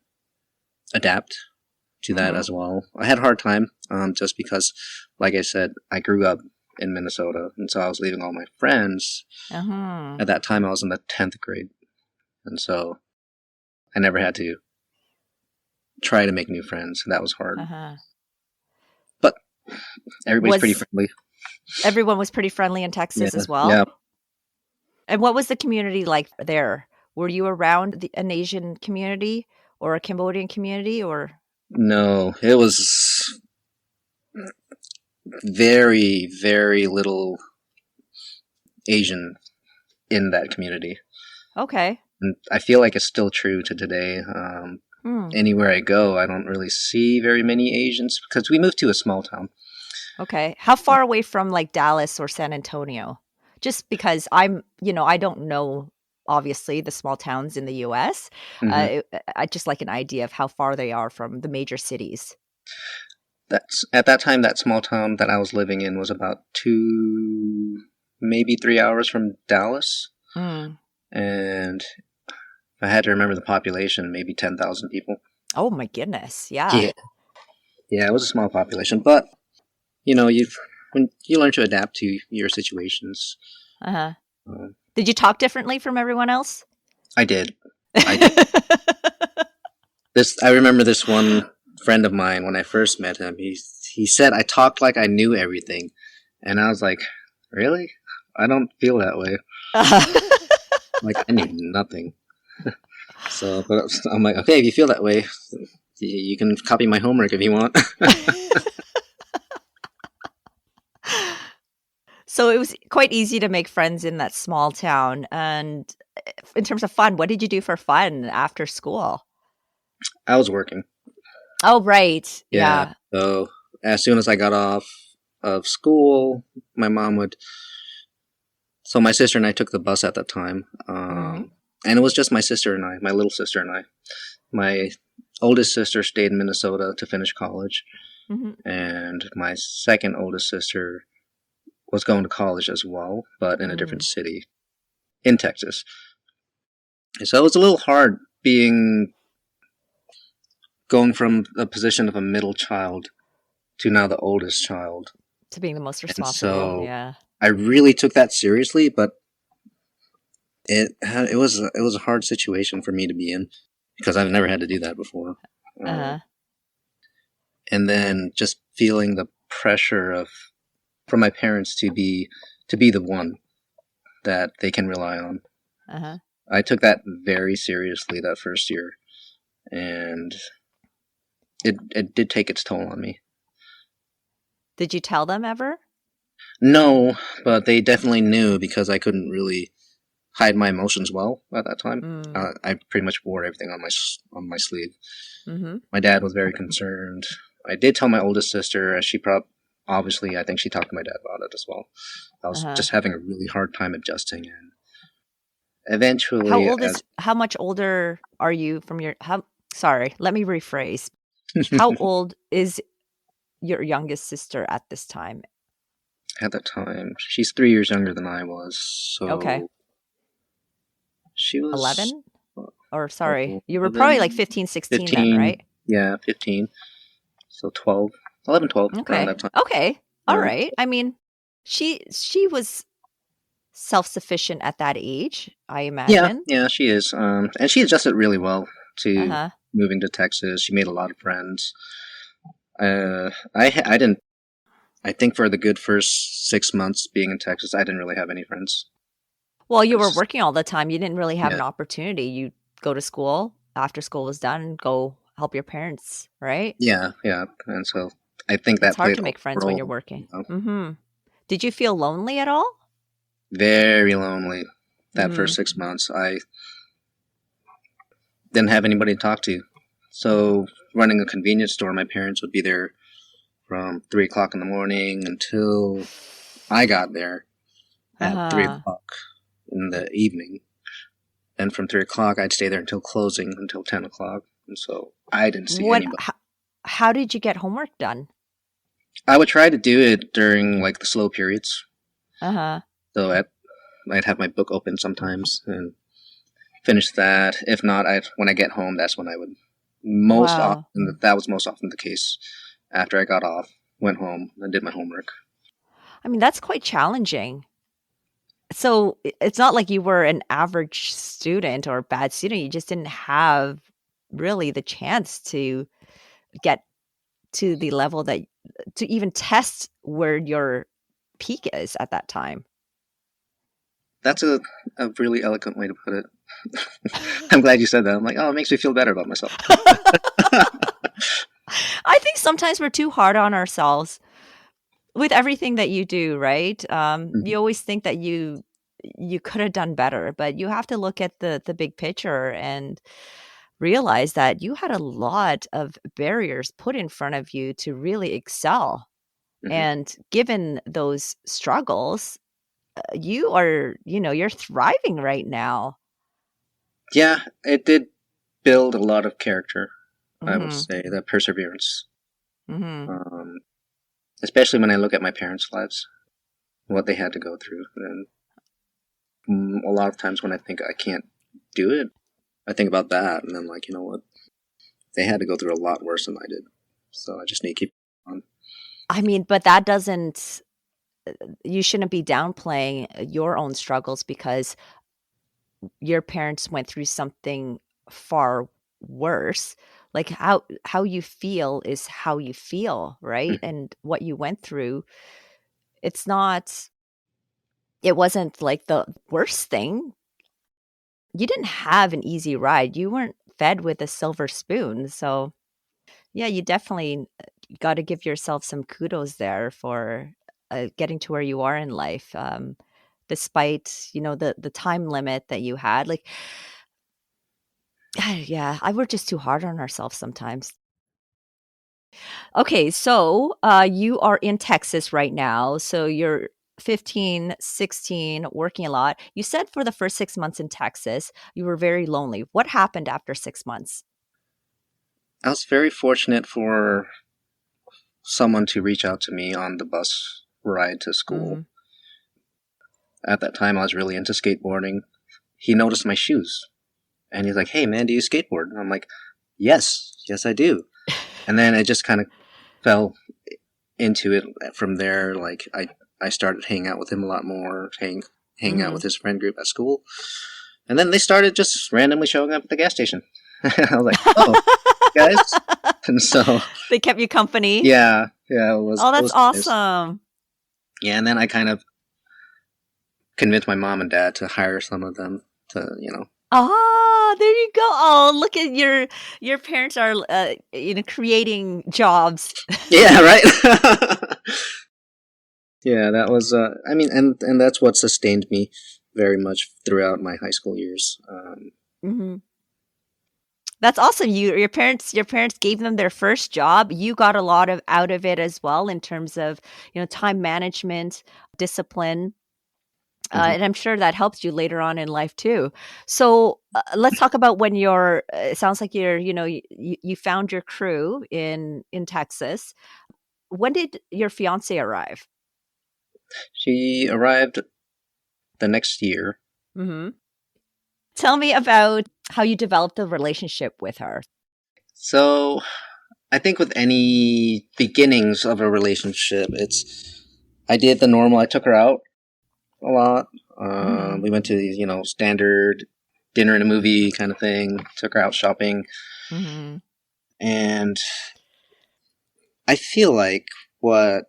S2: adapt to that
S1: Mm-hmm.
S2: as well. I had a hard time, just because, like I said, I grew up in Minnesota, and so I was leaving all my friends.
S1: Uh-huh.
S2: At that time, I was in the 10th grade, and so I never had to try to make new friends. That was hard,
S1: Uh-huh.
S2: but everybody's pretty
S1: Was
S2: friendly.
S1: everyone was pretty friendly in
S2: Yeah,
S1: Texas as
S2: yeah.
S1: well? And what was the community like there? Were you around an Asian community or a Cambodian community or?
S2: No, it was very, very little Asian in that community.
S1: Okay.
S2: And I feel like it's still true to today.
S1: Hmm.
S2: Anywhere I go, I don't really see very many Asians because we moved to a small town.
S1: Okay. How far away from like Dallas or San Antonio? Just because I don't know obviously the small towns in the US.
S2: Hmm.
S1: I just like an idea of how far they are from the major cities.
S2: That's at that time that small town that I was living in was about 2, maybe 3 hours from Dallas,
S1: Mm.
S2: and I had to remember the population, maybe 10,000 people.
S1: Oh my goodness. Yeah.
S2: Yeah, yeah, it was a small population, but you when you learn to adapt to your situations.
S1: Uh-huh.
S2: Um,
S1: Did you talk differently from everyone else?
S2: I did. I did. I remember this one friend of mine when I first met him. He said I talked like I knew everything, and I was like, really? I don't feel that way. Like I knew nothing. So, but I'm like, okay, if you feel that way, you can copy my homework if you want.
S1: So it was quite easy to make friends in that small town. And in terms of fun, what did you do for fun after school?
S2: I was working.
S1: Oh, right.
S2: Yeah.
S1: Yeah.
S2: So as soon as I got off of school, my mom would. So my sister and I took the bus at that time,
S1: Hmm.
S2: and it was just my sister and I, my little sister and I. My oldest sister stayed in Minnesota to finish college,
S1: Hmm.
S2: and my second oldest sister was going to college as well, but in a different
S1: Mm.
S2: city in Texas. So it was a little hard going from a position of a middle child to now the oldest child.
S1: To being the most
S2: And
S1: responsible.
S2: so
S1: Yeah.
S2: I really took that seriously, but It was a hard situation for me to be in because I've never had to do that before.
S1: Uh-huh.
S2: And then just feeling the pressure of from my parents to be the one that they can rely on.
S1: Uh-huh.
S2: I took that very seriously that first year, and it did take its toll on me.
S1: Did you tell them ever?
S2: No, but they definitely knew because I couldn't really hide my emotions well at that time.
S1: Mm.
S2: I pretty much wore everything on my sleeve.
S1: Mm-hmm.
S2: My dad was very concerned. I did tell my oldest sister, as she obviously I think she talked to my dad about it as well. I was
S1: Uh-huh.
S2: just having a really hard time adjusting, and eventually, as
S1: How much older are you from sorry, let me rephrase. How old is your youngest sister at this time?
S2: at that time, she's 3 years younger than I was,
S1: Okay.
S2: so she was
S1: 11? Or sorry, you were probably like
S2: 11,
S1: 15, 16 then,
S2: 15,
S1: right?
S2: yeah, 15. So 12, 11, 12, around
S1: Okay.
S2: that time.
S1: Okay. All
S2: Yeah.
S1: right. I mean, she was self-sufficient at that age, I
S2: Yeah,
S1: imagine.
S2: yeah, she is. And she adjusted really well to
S1: Uh-huh.
S2: moving to Texas. She made a lot of friends. I didn't. I think for the good first 6 months being in Texas, I didn't really have any friends.
S1: Well, you were
S2: 'Cause-
S1: working all the time. You didn't really have
S2: yeah,
S1: an opportunity. You go to school after school was done, go help your parents, right?
S2: yeah, yeah. And so I think
S1: It's
S2: that
S1: hard
S2: played
S1: to
S2: a
S1: make friends when you're
S2: role.
S1: working.
S2: You know,
S1: Mm-hmm. Did you feel lonely at all?
S2: very lonely that
S1: Mm-hmm.
S2: first 6 months. I didn't have anybody to talk to. So running a convenience store, my parents would be there from 3 o'clock in the morning until I got there at three
S1: Uh-huh.
S2: o'clock in the evening. And from 3 o'clock, I'd stay there until closing until 10 o'clock. And so I didn't see
S1: What
S2: anybody.
S1: how did you get homework done?
S2: I would try to do it during like the slow periods.
S1: Uh-huh.
S2: So I'd have my book open sometimes and finish that. If not, when I get home, that's when I would most
S1: Wow.
S2: often, that was most often the case. After I got off, went home and did my homework.
S1: I mean, that's quite challenging. So it's not like you were an average student or a bad student. You just didn't have really the chance to get to the level that to even test where your peak is at that time.
S2: That's a really eloquent way to put it. I'm glad you said that. I'm like, oh, it makes me feel better about myself.
S1: I think sometimes we're too hard on ourselves with everything that you do, right?
S2: Mhm.
S1: You always think that you could have done better, but you have to look at the big picture and realize that you had a lot of barriers put in front of you to really excel.
S2: Mhm.
S1: And given those struggles, you are, you're thriving right now.
S2: Yeah, it did build a lot of character, I would
S1: Mhm.
S2: say, that perseverance.
S1: Mhm.
S2: Um, Especially when I look at my parents' lives, what they had to go through. And a lot of times when I think I can't do it, I think about that. And then, like, you know what? They had to go through a lot worse than I did. So I just need to keep on.
S1: I mean, but that doesn't you shouldn't be downplaying your own struggles because your parents went through something far worse. Like how you feel is how you feel, right?
S2: Mhm.
S1: And what you went through, it's not it wasn't like the worst thing. You didn't have an easy ride. You weren't fed with a silver spoon. So, yeah, you definitely got to give yourself some kudos there for getting to where you are in life. Despite, the time limit that you had. Like, yeah, I we're just too hard on ourselves sometimes. Okay, so you are in Texas right now. So you're 15, 16, working a lot. You said for the first 6 months in Texas, you were very lonely. What happened after 6 months?
S2: I was very fortunate for someone to reach out to me on the bus ride to school.
S1: Hmm.
S2: At that time, I was really into skateboarding. He noticed my shoes and he's like, "Hey, man, do you skateboard?" And I'm like, yes, I do." And then it just kind of fell into it from there. Like I started hanging out with him a lot more, hanging out with his friend group at school. And then they started just randomly showing up at the gas station. I was like, oh, guys. And so
S1: They kept you company.
S2: yeah, it
S1: Oh,
S2: it
S1: that's
S2: was nice.
S1: awesome.
S2: Yeah, and then I kind of convinced my mom and dad to hire some of them to,
S1: Ah, there you go. Oh, look at your parents are creating jobs.
S2: yeah, right. Yeah, that was. I mean, and that's what sustained me very much throughout my high school years.
S1: Hmm. That's awesome. Your parents gave them their first job. You got a lot of out of it as well in terms of, time management, discipline.
S2: Mhm.
S1: And I'm sure that helps you later on in life too. So let's talk about when it sounds like you found your crew in Texas. When did your fiance arrive?
S2: She arrived the next year.
S1: Hmm. Tell me about how you developed a relationship with her.
S2: So I think with any beginnings of a relationship, I did the normal. I took her out a lot.
S1: Hmm.
S2: We went to standard dinner and a movie kind of thing. Took her out shopping,
S1: Hmm.
S2: and I feel like what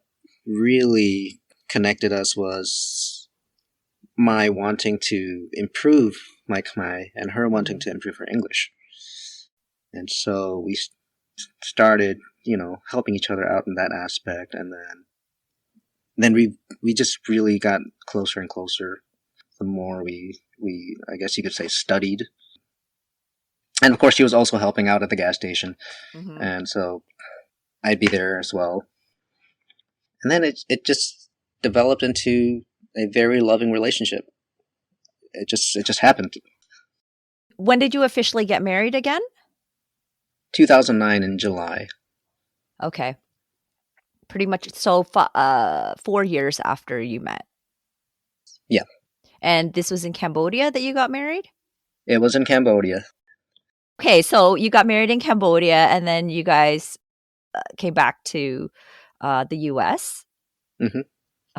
S2: really connected us was my wanting to improve my Khmer and her wanting to improve her English. And so we started, helping each other out in that aspect, and then we just really got closer and closer. The more we I guess you could say studied, and of course she was also helping out at the gas station,
S1: Hmm.
S2: and so I'd be there as well. And then it just developed into a very loving relationship. It just happened.
S1: When did you officially get married again?
S2: 2009 in July.
S1: Okay. Pretty much 4 years after you met.
S2: Yeah,
S1: And this was in Cambodia that you got married?
S2: it was in Cambodia.
S1: Okay, so you got married in Cambodia and then you guys came back to the US.
S2: Hmm.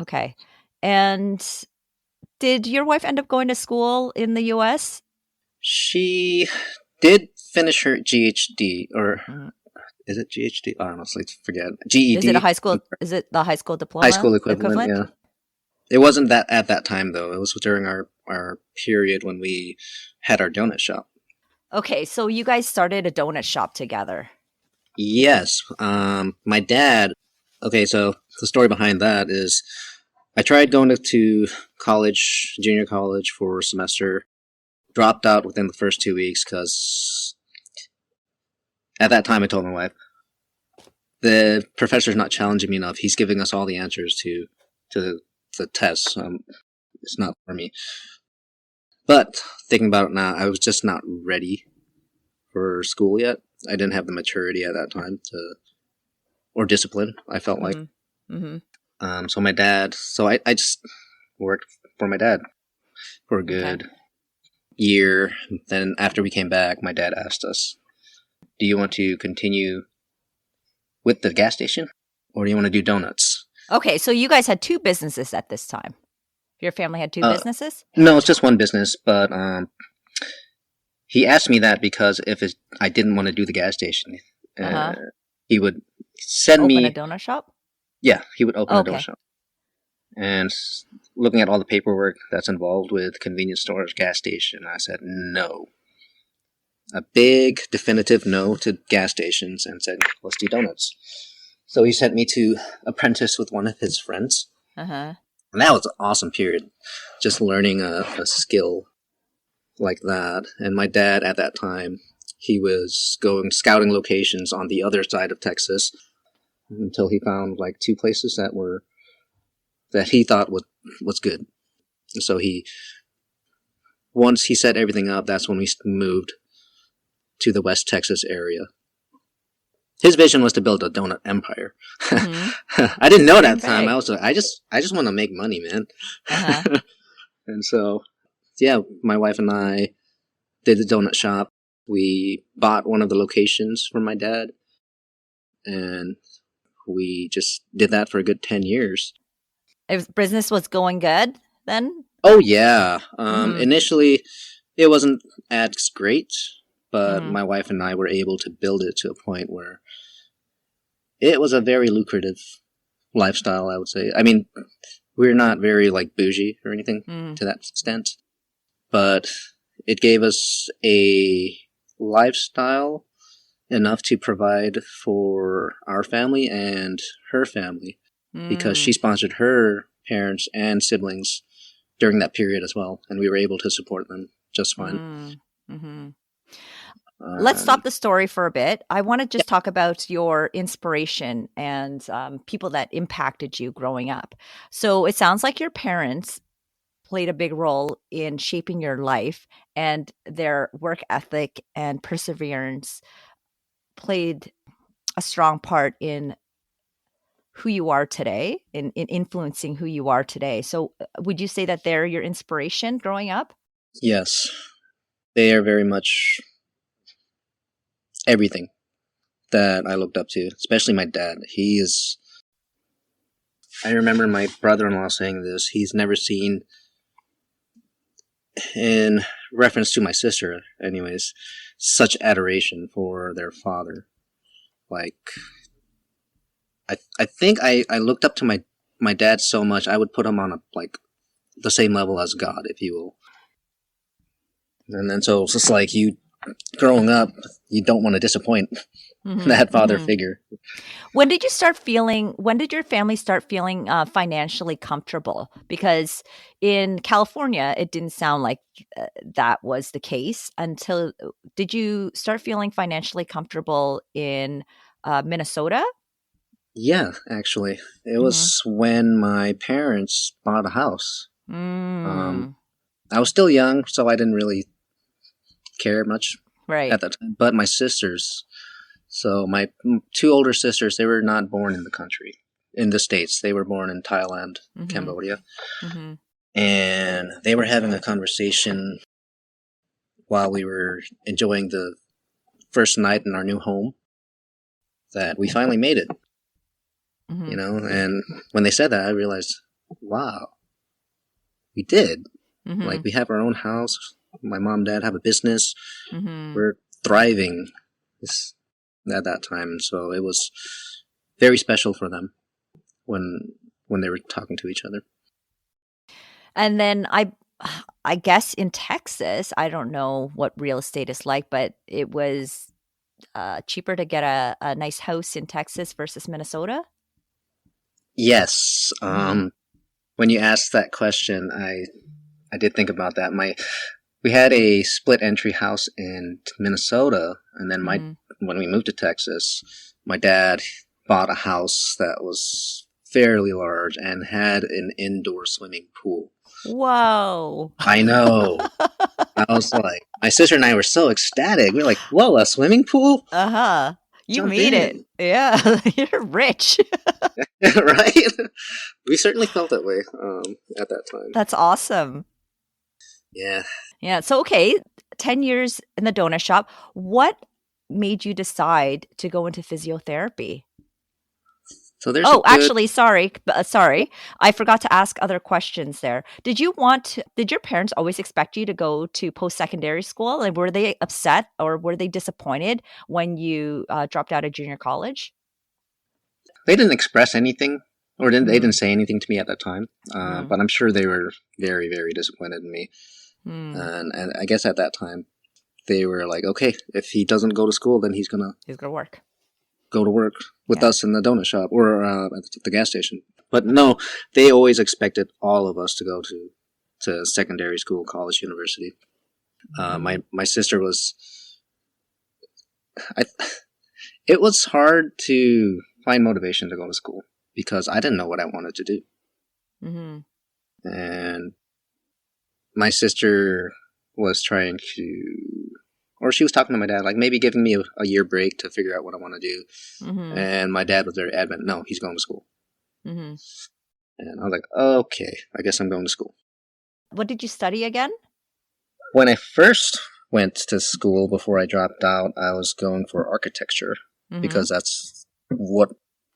S1: Okay. And did your wife end up going to school in the US?
S2: She did finish her GHD, or
S1: Mm.
S2: is it GHD? I honestly forget.
S1: Is it a
S2: GED,
S1: high school? Is it the high school
S2: high
S1: diploma
S2: school equivalent.
S1: equivalent?
S2: Yeah, it wasn't that at that time though. It was during our period when we had our donut shop.
S1: Okay, so you guys started a donut shop together.
S2: Yes, my dad. Okay, so the story behind that is I tried going to college, junior college for a semester. Dropped out within the first 2 weeks because at that time I told my wife the professor's not challenging me enough. He's giving us all the answers to the tests. It's not for me. But thinking about it now, I was just not ready for school yet. I didn't have the maturity at that time or discipline. I felt like.
S1: Mm-hmm. Mm-hmm.
S2: So my dad. So I just worked for my dad for a
S1: Okay.
S2: good year. Then after we came back, my dad asked us, "Do you want to continue with the gas station, or do you want to do donuts?"
S1: Okay, so you guys had two businesses at this time. Your family had two
S2: Uh,
S1: businesses?
S2: no, it's just one business, but he asked me that because I didn't want to do the gas station, uh,
S1: Uh-huh.
S2: he would send
S1: Open a
S2: me.
S1: donut shop?
S2: Yeah, he would open a donut
S1: Okay.
S2: shop, and looking at all the paperwork that's involved with convenience stores, gas station, I said no, a big definitive no to gas stations, and said let's do donuts. So he sent me to apprentice with one of his friends,
S1: Uh-huh.
S2: and that was an awesome period, just learning a skill like that. And my dad at that time, he was going scouting locations on the other side of Texas until he found like two places that he thought was good. And so once he set everything up, that's when we moved to the West Texas area. His vision was to build a donut empire.
S1: Mm-hmm.
S2: I didn't know it
S1: Dream
S2: at the time.
S1: big.
S2: I was like, I just want to make money, man.
S1: Uh-huh.
S2: And so, yeah, my wife and I did the donut shop. We bought one of the locations from my dad, and we just did that for a good 10 years.
S1: If business was going good then?
S2: Oh yeah.
S1: Mm-hmm.
S2: Initially, it wasn't as great, but
S1: Mm-hmm.
S2: my wife and I were able to build it to a point where it was a very lucrative lifestyle. I would say. I mean, we're not very like bougie or anything
S1: Mm-hmm.
S2: to that extent, but it gave us a lifestyle enough to provide for our family and her family because she sponsored her parents and siblings during that period as well, and we were able to support them just fine.
S1: Mm-hmm. Let's
S2: Um,
S1: stop the story for a bit. I want to
S2: yeah,
S1: just talk about your inspiration and people that impacted you growing up. So it sounds like your parents played a big role in shaping your life, and their work ethic and perseverance played a strong part in who you are today, in influencing who you are today. So would you say that they're your inspiration growing up?
S2: yes, they are very much everything that I looked up to, especially my dad. He is. I remember my brother-in-law saying this. He's never seen, in reference to my sister, anyways, such adoration for their father. Like, I think I looked up to my dad so much I would put him on a like the same level as God, if you will. And then so it's just like you growing up, you don't want to disappoint
S1: Mm-hmm,
S2: that father
S1: mm-hmm.
S2: figure.
S1: When did your family start feeling financially comfortable? Because in California, it didn't sound like that was the case until, did you start feeling financially comfortable in Minnesota?
S2: Yeah, actually, it
S1: Mm-hmm.
S2: was when my parents bought a house. Um,
S1: Mm,
S2: I was still young, so I didn't really care much
S1: right.
S2: at that time. But my sisters, so my two older sisters, they were not born in the country, in the States. They were born in Thailand,
S1: Mm-hmm.
S2: Cambodia.
S1: Mm-hmm.
S2: And they were having a conversation while we were enjoying the first night in our new home that we finally made it,
S1: Mm-hmm.
S2: and when they said that, I realized, wow, we did.
S1: Mm-hmm.
S2: Like, we have our own house. My mom and dad have a business.
S1: Mm-hmm.
S2: We're thriving at that time. And so it was very special for them when when they were talking to each other.
S1: And then I guess in Texas, I don't know what real estate is like, but it was cheaper to get a nice house in Texas versus Minnesota?
S2: Yes.
S1: Mhm,
S2: When you asked that question, I did think about that. My We had a split entry house in Minnesota, and then my
S1: mhm.
S2: when we moved to Texas, my dad bought a house that was fairly large and had an indoor swimming pool.
S1: Whoa.
S2: I know. I was like, my sister and I were so ecstatic. We were like, "Whoa, a swimming pool?
S1: Uh-huh. You
S2: Jump
S1: made it.
S2: in!"
S1: Yeah, you're rich.
S2: Right? We certainly felt that way at that time.
S1: That's awesome.
S2: Yeah.
S1: Yeah, so okay, 10 years in the donut shop. What made you decide to go into physiotherapy?
S2: So there's a
S1: Oh,
S2: good.
S1: actually, sorry. I forgot to ask other questions there. Did your parents always expect you to go to post-secondary school? And were they upset or were they disappointed when you dropped out of junior college?
S2: They didn't express anything, or they
S1: Mm-hmm.
S2: didn't say anything to me at that time.
S1: Mm-hmm.
S2: But I'm sure they were very, very disappointed in me.
S1: Mm.
S2: And I guess at that time they were like, okay, if he doesn't go to school, then he's gonna
S1: It's gonna work.
S2: go to work with
S1: Yeah.
S2: us in the donut shop or at the gas station. But no, they always expected all of us to go to secondary school, college, university.
S1: Mm-hmm.
S2: My sister was. I, it was hard to find motivation to go to school because I didn't know what I wanted to do,
S1: Mm-hmm.
S2: and my sister was trying to, or she was talking to my dad, like maybe giving me a year break to figure out what I want to do.
S1: Mm-hmm.
S2: And my dad was very adamant, no, he's going to school.
S1: Mm-hmm.
S2: And I was like, okay, I guess I'm going to school.
S1: What did you study again?
S2: When I first went to school before I dropped out, I was going for architecture
S1: Mm-hmm.
S2: because that's what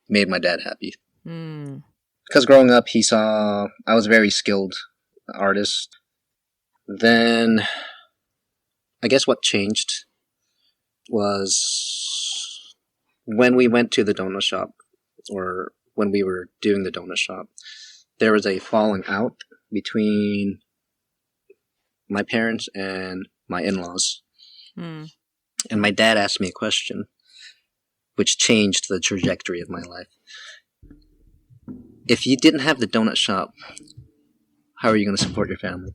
S2: made my dad happy.
S1: Mm.
S2: Because growing up, he saw I was very skilled artist. Then I guess what changed was when we went to the donut shop, or when we were doing the donut shop, there was a falling out between my parents and my in-laws.
S1: Mm.
S2: And my dad asked me a question, which changed the trajectory of my life. If you didn't have the donut shop, how are you going to support your family?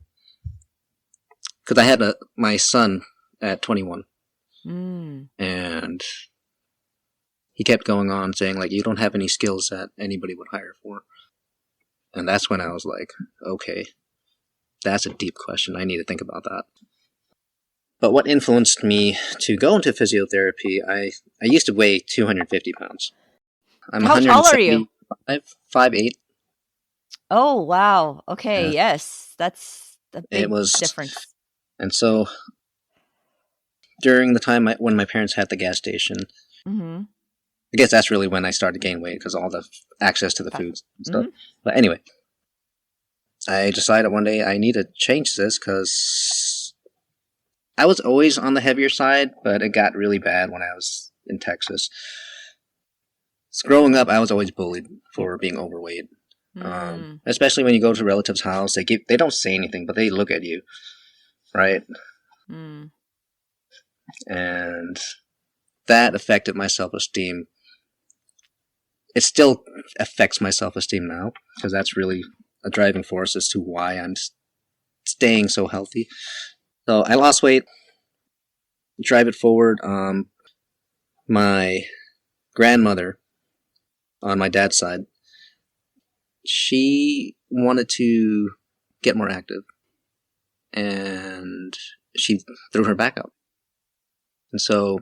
S2: Because I had my son at 21. And he kept going on saying, like, you don't have any skills that anybody would hire for. And that's when I was like, okay, that's a deep question. I need to think about that. But what influenced me to go into physiotherapy, I used to weigh 250 pounds. I'm
S1: How tall are you?
S2: 5'8".
S1: Oh, wow. Okay, yes. That's a big difference.
S2: And so during the time when my parents had the gas station,
S1: Mm-hmm.
S2: I guess that's really when I started gaining weight, because all the access to the foods and stuff. But anyway, I decided one day I need to change this, because I was always on the heavier side, but it got really bad when I was in Texas. So growing up, I was always bullied for being overweight. Especially when you go to a relative's house, they don't say anything, but they look at you, right? And that affected my self-esteem. It still affects my self-esteem now, because that's really a driving force as to why I'm staying so healthy. So I lost weight, drive it forward. My grandmother on my dad's side, she wanted to get more active, and she threw her back out. And so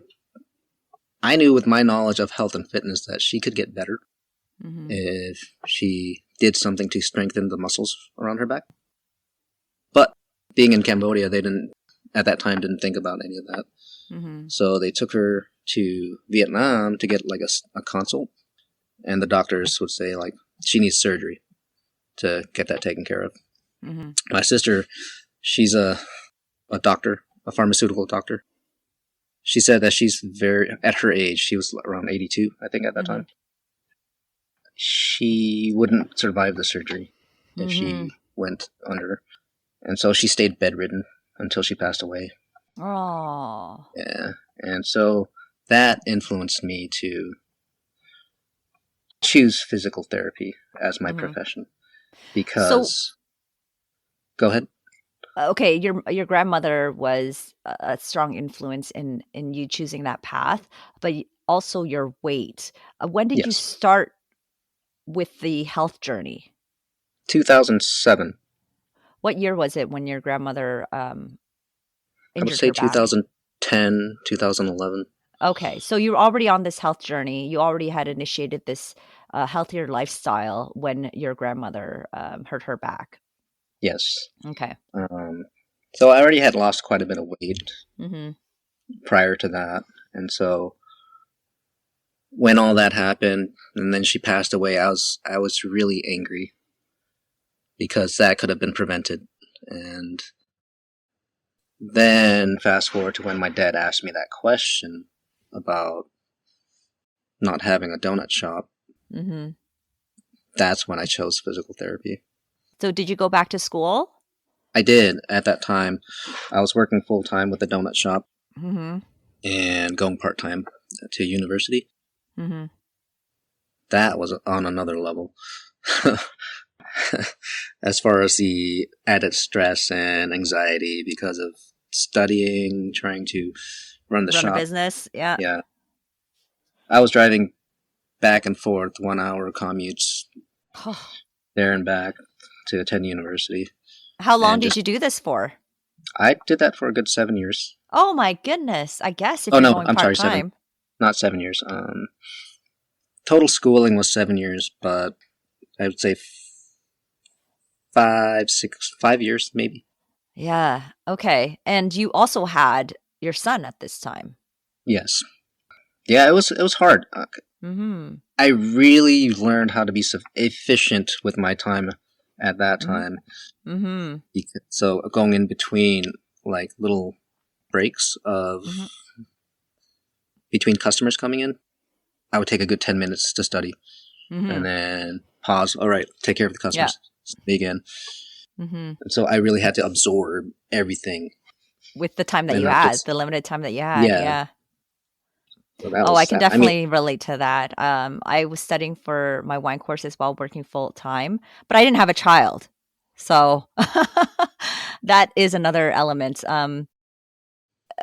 S2: I knew with my knowledge of health and fitness that she could get better if she did something to strengthen the muscles around her back. But being in Cambodia, they at that time didn't think about any of that. So they took her to Vietnam to get like a consult, and the doctors would say, like, she needs surgery to get that taken care of. My sister, she's a doctor, a pharmaceutical doctor. She said that at her age, she was around 82, I think, at that time. She wouldn't survive the surgery if she went under. And so she stayed bedridden until she passed away.
S1: Oh.
S2: Yeah. And so that influenced me to choose physical therapy as my profession. Because... Go ahead.
S1: Okay, your grandmother was a strong influence in you choosing that path, but also your weight. When did you start with the health journey?
S2: 2007.
S1: What year was it when your grandmother injured
S2: I would say
S1: her back?
S2: 2010, 2011.
S1: Okay, so you're already on this health journey. You already had initiated this healthier lifestyle when your grandmother hurt her back.
S2: Yes.
S1: Okay.
S2: So I already had lost quite a bit of weight prior to that. And so when all that happened and then she passed away, I was really angry, because that could have been prevented. And then fast forward to when my dad asked me that question about not having a donut shop. That's when I chose physical therapy.
S1: So did you go back to school?
S2: I did. At that time, I was working full-time with the donut shop and going part-time to university. That was on another level. As far as the added stress and anxiety because of studying, trying to run the shop.
S1: Run a business, yeah.
S2: Yeah. I was driving back and forth 1 hour commutes there and back to attend university.
S1: How long did you do this for?
S2: I did that for a good 7 years.
S1: Oh my goodness. I guess if you're going part-time.
S2: Sorry, 7. Not 7 years. Total schooling was 7 years, but I would say 5 years maybe.
S1: Yeah. Okay. And you also had your son at this time.
S2: Yes. Yeah, it was hard. I really learned how to be efficient with my time at that
S1: Mm-hmm.
S2: time.
S1: Mm-hmm.
S2: So going in between like little breaks of
S1: Mm-hmm.
S2: between customers coming in, I would take a good 10 minutes to study
S1: Mm-hmm.
S2: and then pause. All right, take care of the
S1: Yeah.
S2: customers. Study again.
S1: Mm-hmm.
S2: And so I really had to absorb everything.
S1: With the time that
S2: And
S1: you
S2: not
S1: had,
S2: just,
S1: the limited time that you had,
S2: yeah.
S1: yeah.
S2: So that
S1: Oh,
S2: was
S1: I can
S2: sad. I mean,
S1: definitely relate to that. I was studying for my wine courses while working full time, but I didn't have a child, so that is another element.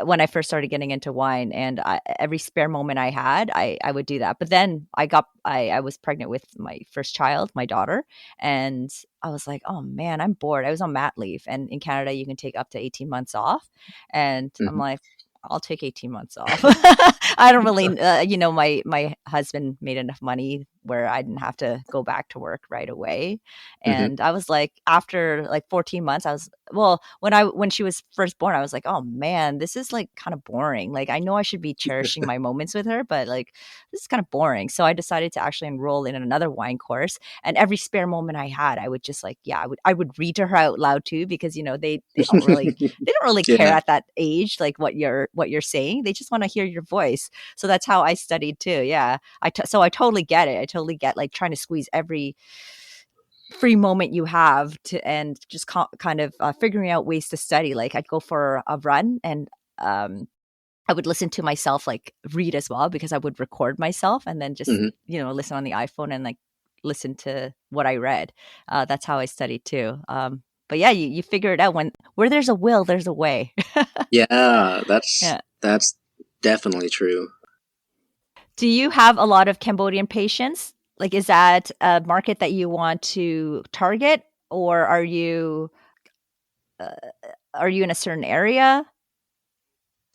S1: When I first started getting into wine, and every spare moment I had, I would do that. But then I was pregnant with my first child, my daughter, and I was like, oh man, I'm bored. I was on mat leave, and in Canada you can take up to 18 months off, and I'm
S2: mhm.
S1: like, I'll take 18 months off. I don't really, my husband made enough money where I didn't have to go back to work right away,
S2: Mhm.
S1: and I was like, after like 14 months, when she was first born, I was like, oh man, this is like kind of boring. Like I know I should be cherishing my moments with her, but like this is kind of boring. So I decided to actually enroll in another wine course. And every spare moment I had, I would just like, yeah, I would read to her out loud too, because they don't really care
S2: Yeah.
S1: at that age, like what you're saying. They just want to hear your voice. So that's how I studied too. Yeah. So I totally get it. I totally get like trying to squeeze every free moment you have to, and just kind of figuring out ways to study. Like I'd go for a run, and um I would listen to myself like read as well, because I would record myself and then just
S2: Mhm.
S1: listen on the iPhone and like listen to what I read. That's how I studied too. But yeah, you figure it out. Where there's a will, there's a way.
S2: Yeah, that's
S1: Yeah.
S2: that's definitely true.
S1: Do you have a lot of Cambodian patients? Like, is that a market that you want to target, or uh, are you in a certain area?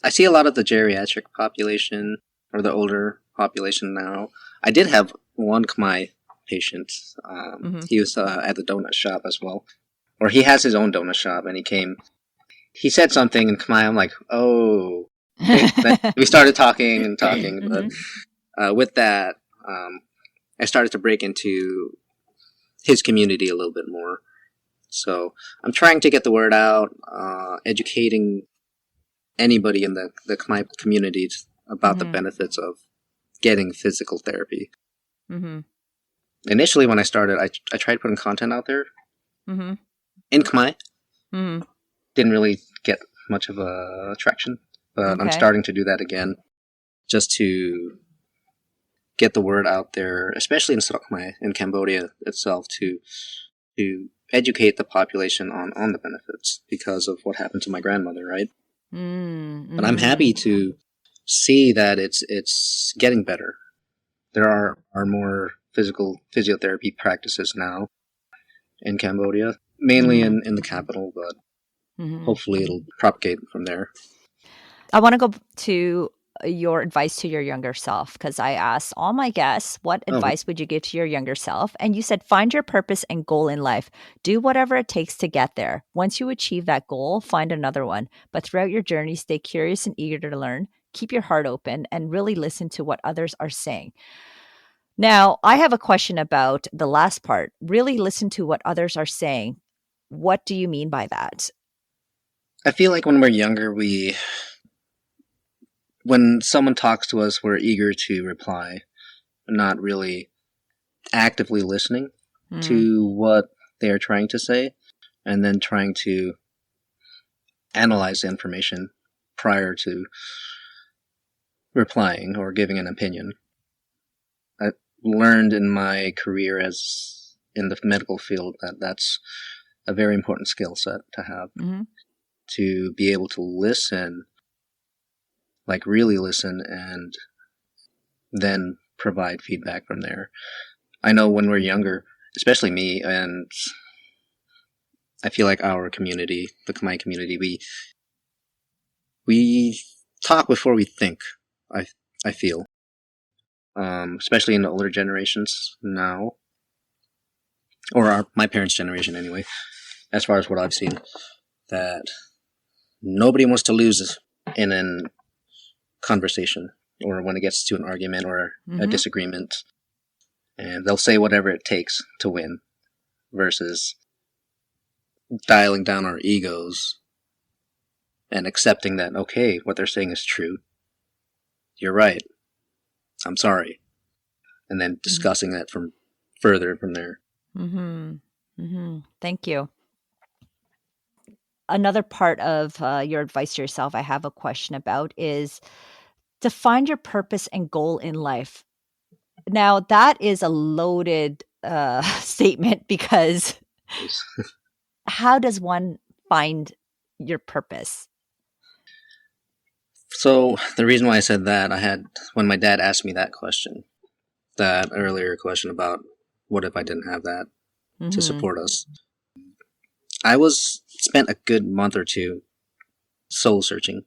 S2: I see a lot of the geriatric population or the older population now. I did have one Khmer patient.
S1: Hmm.
S2: He was at the donut shop as well, or he has his own donut shop, and he came. He said something in Khmer. I'm like, oh, okay. Then we started talking and talking, but
S1: Hmm.
S2: with that, um, I started to break into his community a little bit more. So I'm trying to get the word out, educating anybody in the Khmer communities about the
S1: Hmm.
S2: benefits of getting physical therapy.
S1: Hmm.
S2: Initially, when I started, I tried putting content out there
S1: Hmm.
S2: in Khmer.
S1: Hmm.
S2: Didn't really get much of a traction, but I'm
S1: Okay.
S2: starting to do that again just to get the word out there, especially in Khmer, in Cambodia itself, to educate the population on the benefits because of what happened to my grandmother, right? But I'm
S1: Mm-hmm.
S2: happy to see that it's getting better. There are more physiotherapy practices now in Cambodia, mainly
S1: Mm-hmm.
S2: in the capital, but
S1: Mm-hmm.
S2: hopefully it'll propagate from there.
S1: I want to go to your advice to your younger self, because I asked all my guests, what
S2: Oh,
S1: advice would you give to your younger self? And you said, find your purpose and goal in life. Do whatever it takes to get there. Once you achieve that goal, find another one. But throughout your journey, stay curious and eager to learn. Keep your heart open and really listen to what others are saying. Now, I have a question about the last part. Really listen to what others are saying. What do you mean by that?
S2: I feel like when we're younger, when someone talks to us, we're eager to reply, not really actively listening
S1: Mm,
S2: to what they are trying to say, and then trying to analyze the information prior to replying or giving an opinion. I learned in my career as in the medical field that that's a very important skill set to have,
S1: hmm.
S2: to be able to listen, like really listen, and then provide feedback from there. I know when we're younger, especially me, and I feel like our community, the Khmer community, we talk before we think. I I feel, especially in the older generations now, or my parents' generation anyway. As far as what I've seen, that nobody wants to lose in a conversation or when it gets to an argument or a disagreement, and they'll say whatever it takes to win versus dialing down our egos and accepting that, okay, what they're saying is true. You're right. I'm sorry. And then discussing that from there.
S1: Thank you. Another part of your advice to yourself I have a question about is to find your purpose and goal in life. Now, that is a loaded statement because how does one find your purpose?
S2: So the reason why I said that, when my dad asked me that question, that earlier question about what if I didn't have that to support us, I spent a good month or two soul searching.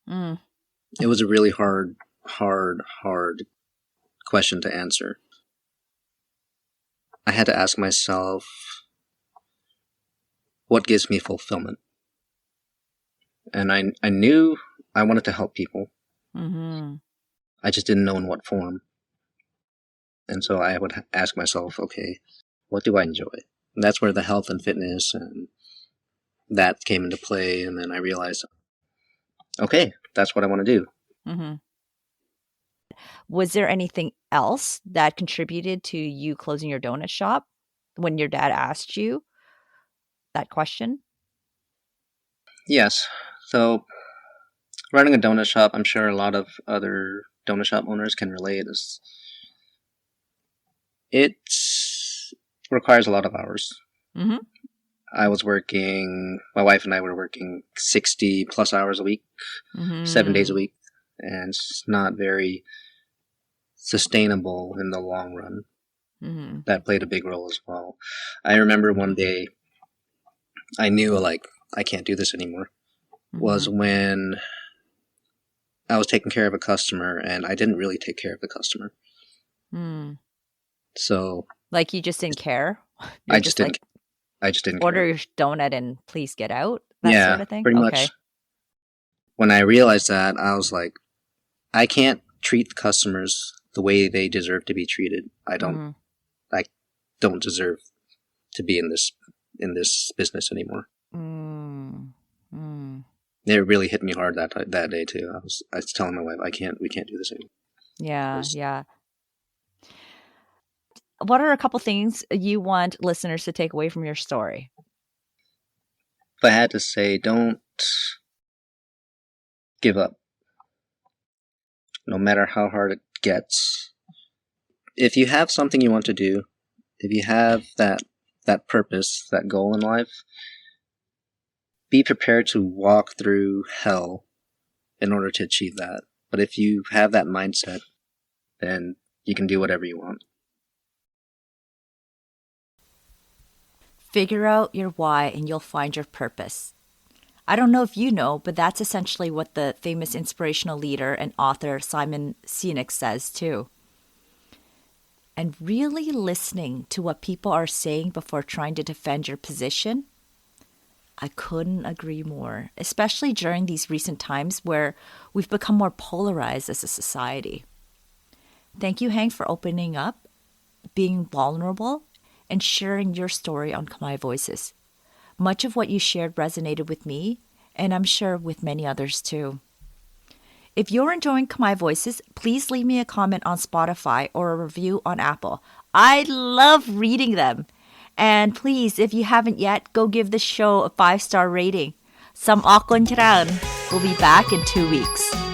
S2: It was a really hard question to answer. I had to ask myself, what gives me fulfillment? And I knew I wanted to help people. I just didn't know in what form. And so I would ask myself, okay, what do I enjoy? And that's where the health and fitness and that came into play. And then I realized, okay, that's what I want to do.
S1: Was there anything else that contributed to you closing your donut shop when your dad asked you that question?
S2: Yes. So running a donut shop, I'm sure a lot of other donut shop owners can relate. It requires a lot of hours. My wife and I were working 60 plus hours a week, 7 days a week, and it's not very sustainable in the long run. That played a big role as well. I remember one day I knew, I can't do this anymore, was when I was taking care of a customer and I didn't really take care of the customer. So,
S1: you just didn't care?
S2: I just didn't
S1: order
S2: care.
S1: your donut and please get out? That sort of thing?
S2: Pretty much. When I realized that, I was like, I can't treat the customers the way they deserve to be treated. I don't deserve to be in this business anymore. It really hit me hard that day too. I was telling my wife, we can't do this anymore.
S1: Yeah. What are a couple things you want listeners to take away from your story?
S2: If I had to say, don't give up. No matter how hard it gets. If you have something you want to do, if you have that purpose, that goal in life, be prepared to walk through hell in order to achieve that. But if you have that mindset, then you can do whatever you want.
S1: Figure out your why and you'll find your purpose. I don't know if you know, but that's essentially what the famous inspirational leader and author Simon Sinek says too. And really listening to what people are saying before trying to defend your position, I couldn't agree more, especially during these recent times where we've become more polarized as a society. Thank you, Heng, for opening up, being vulnerable, and sharing your story on Khmer Voices. Much of what you shared resonated with me, and I'm sure with many others too. If you're enjoying Khmer Voices, please leave me a comment on Spotify or a review on Apple. I love reading them. And please, if you haven't yet, go give the show a 5-star rating. Sam akon charan. We'll be back in 2 weeks.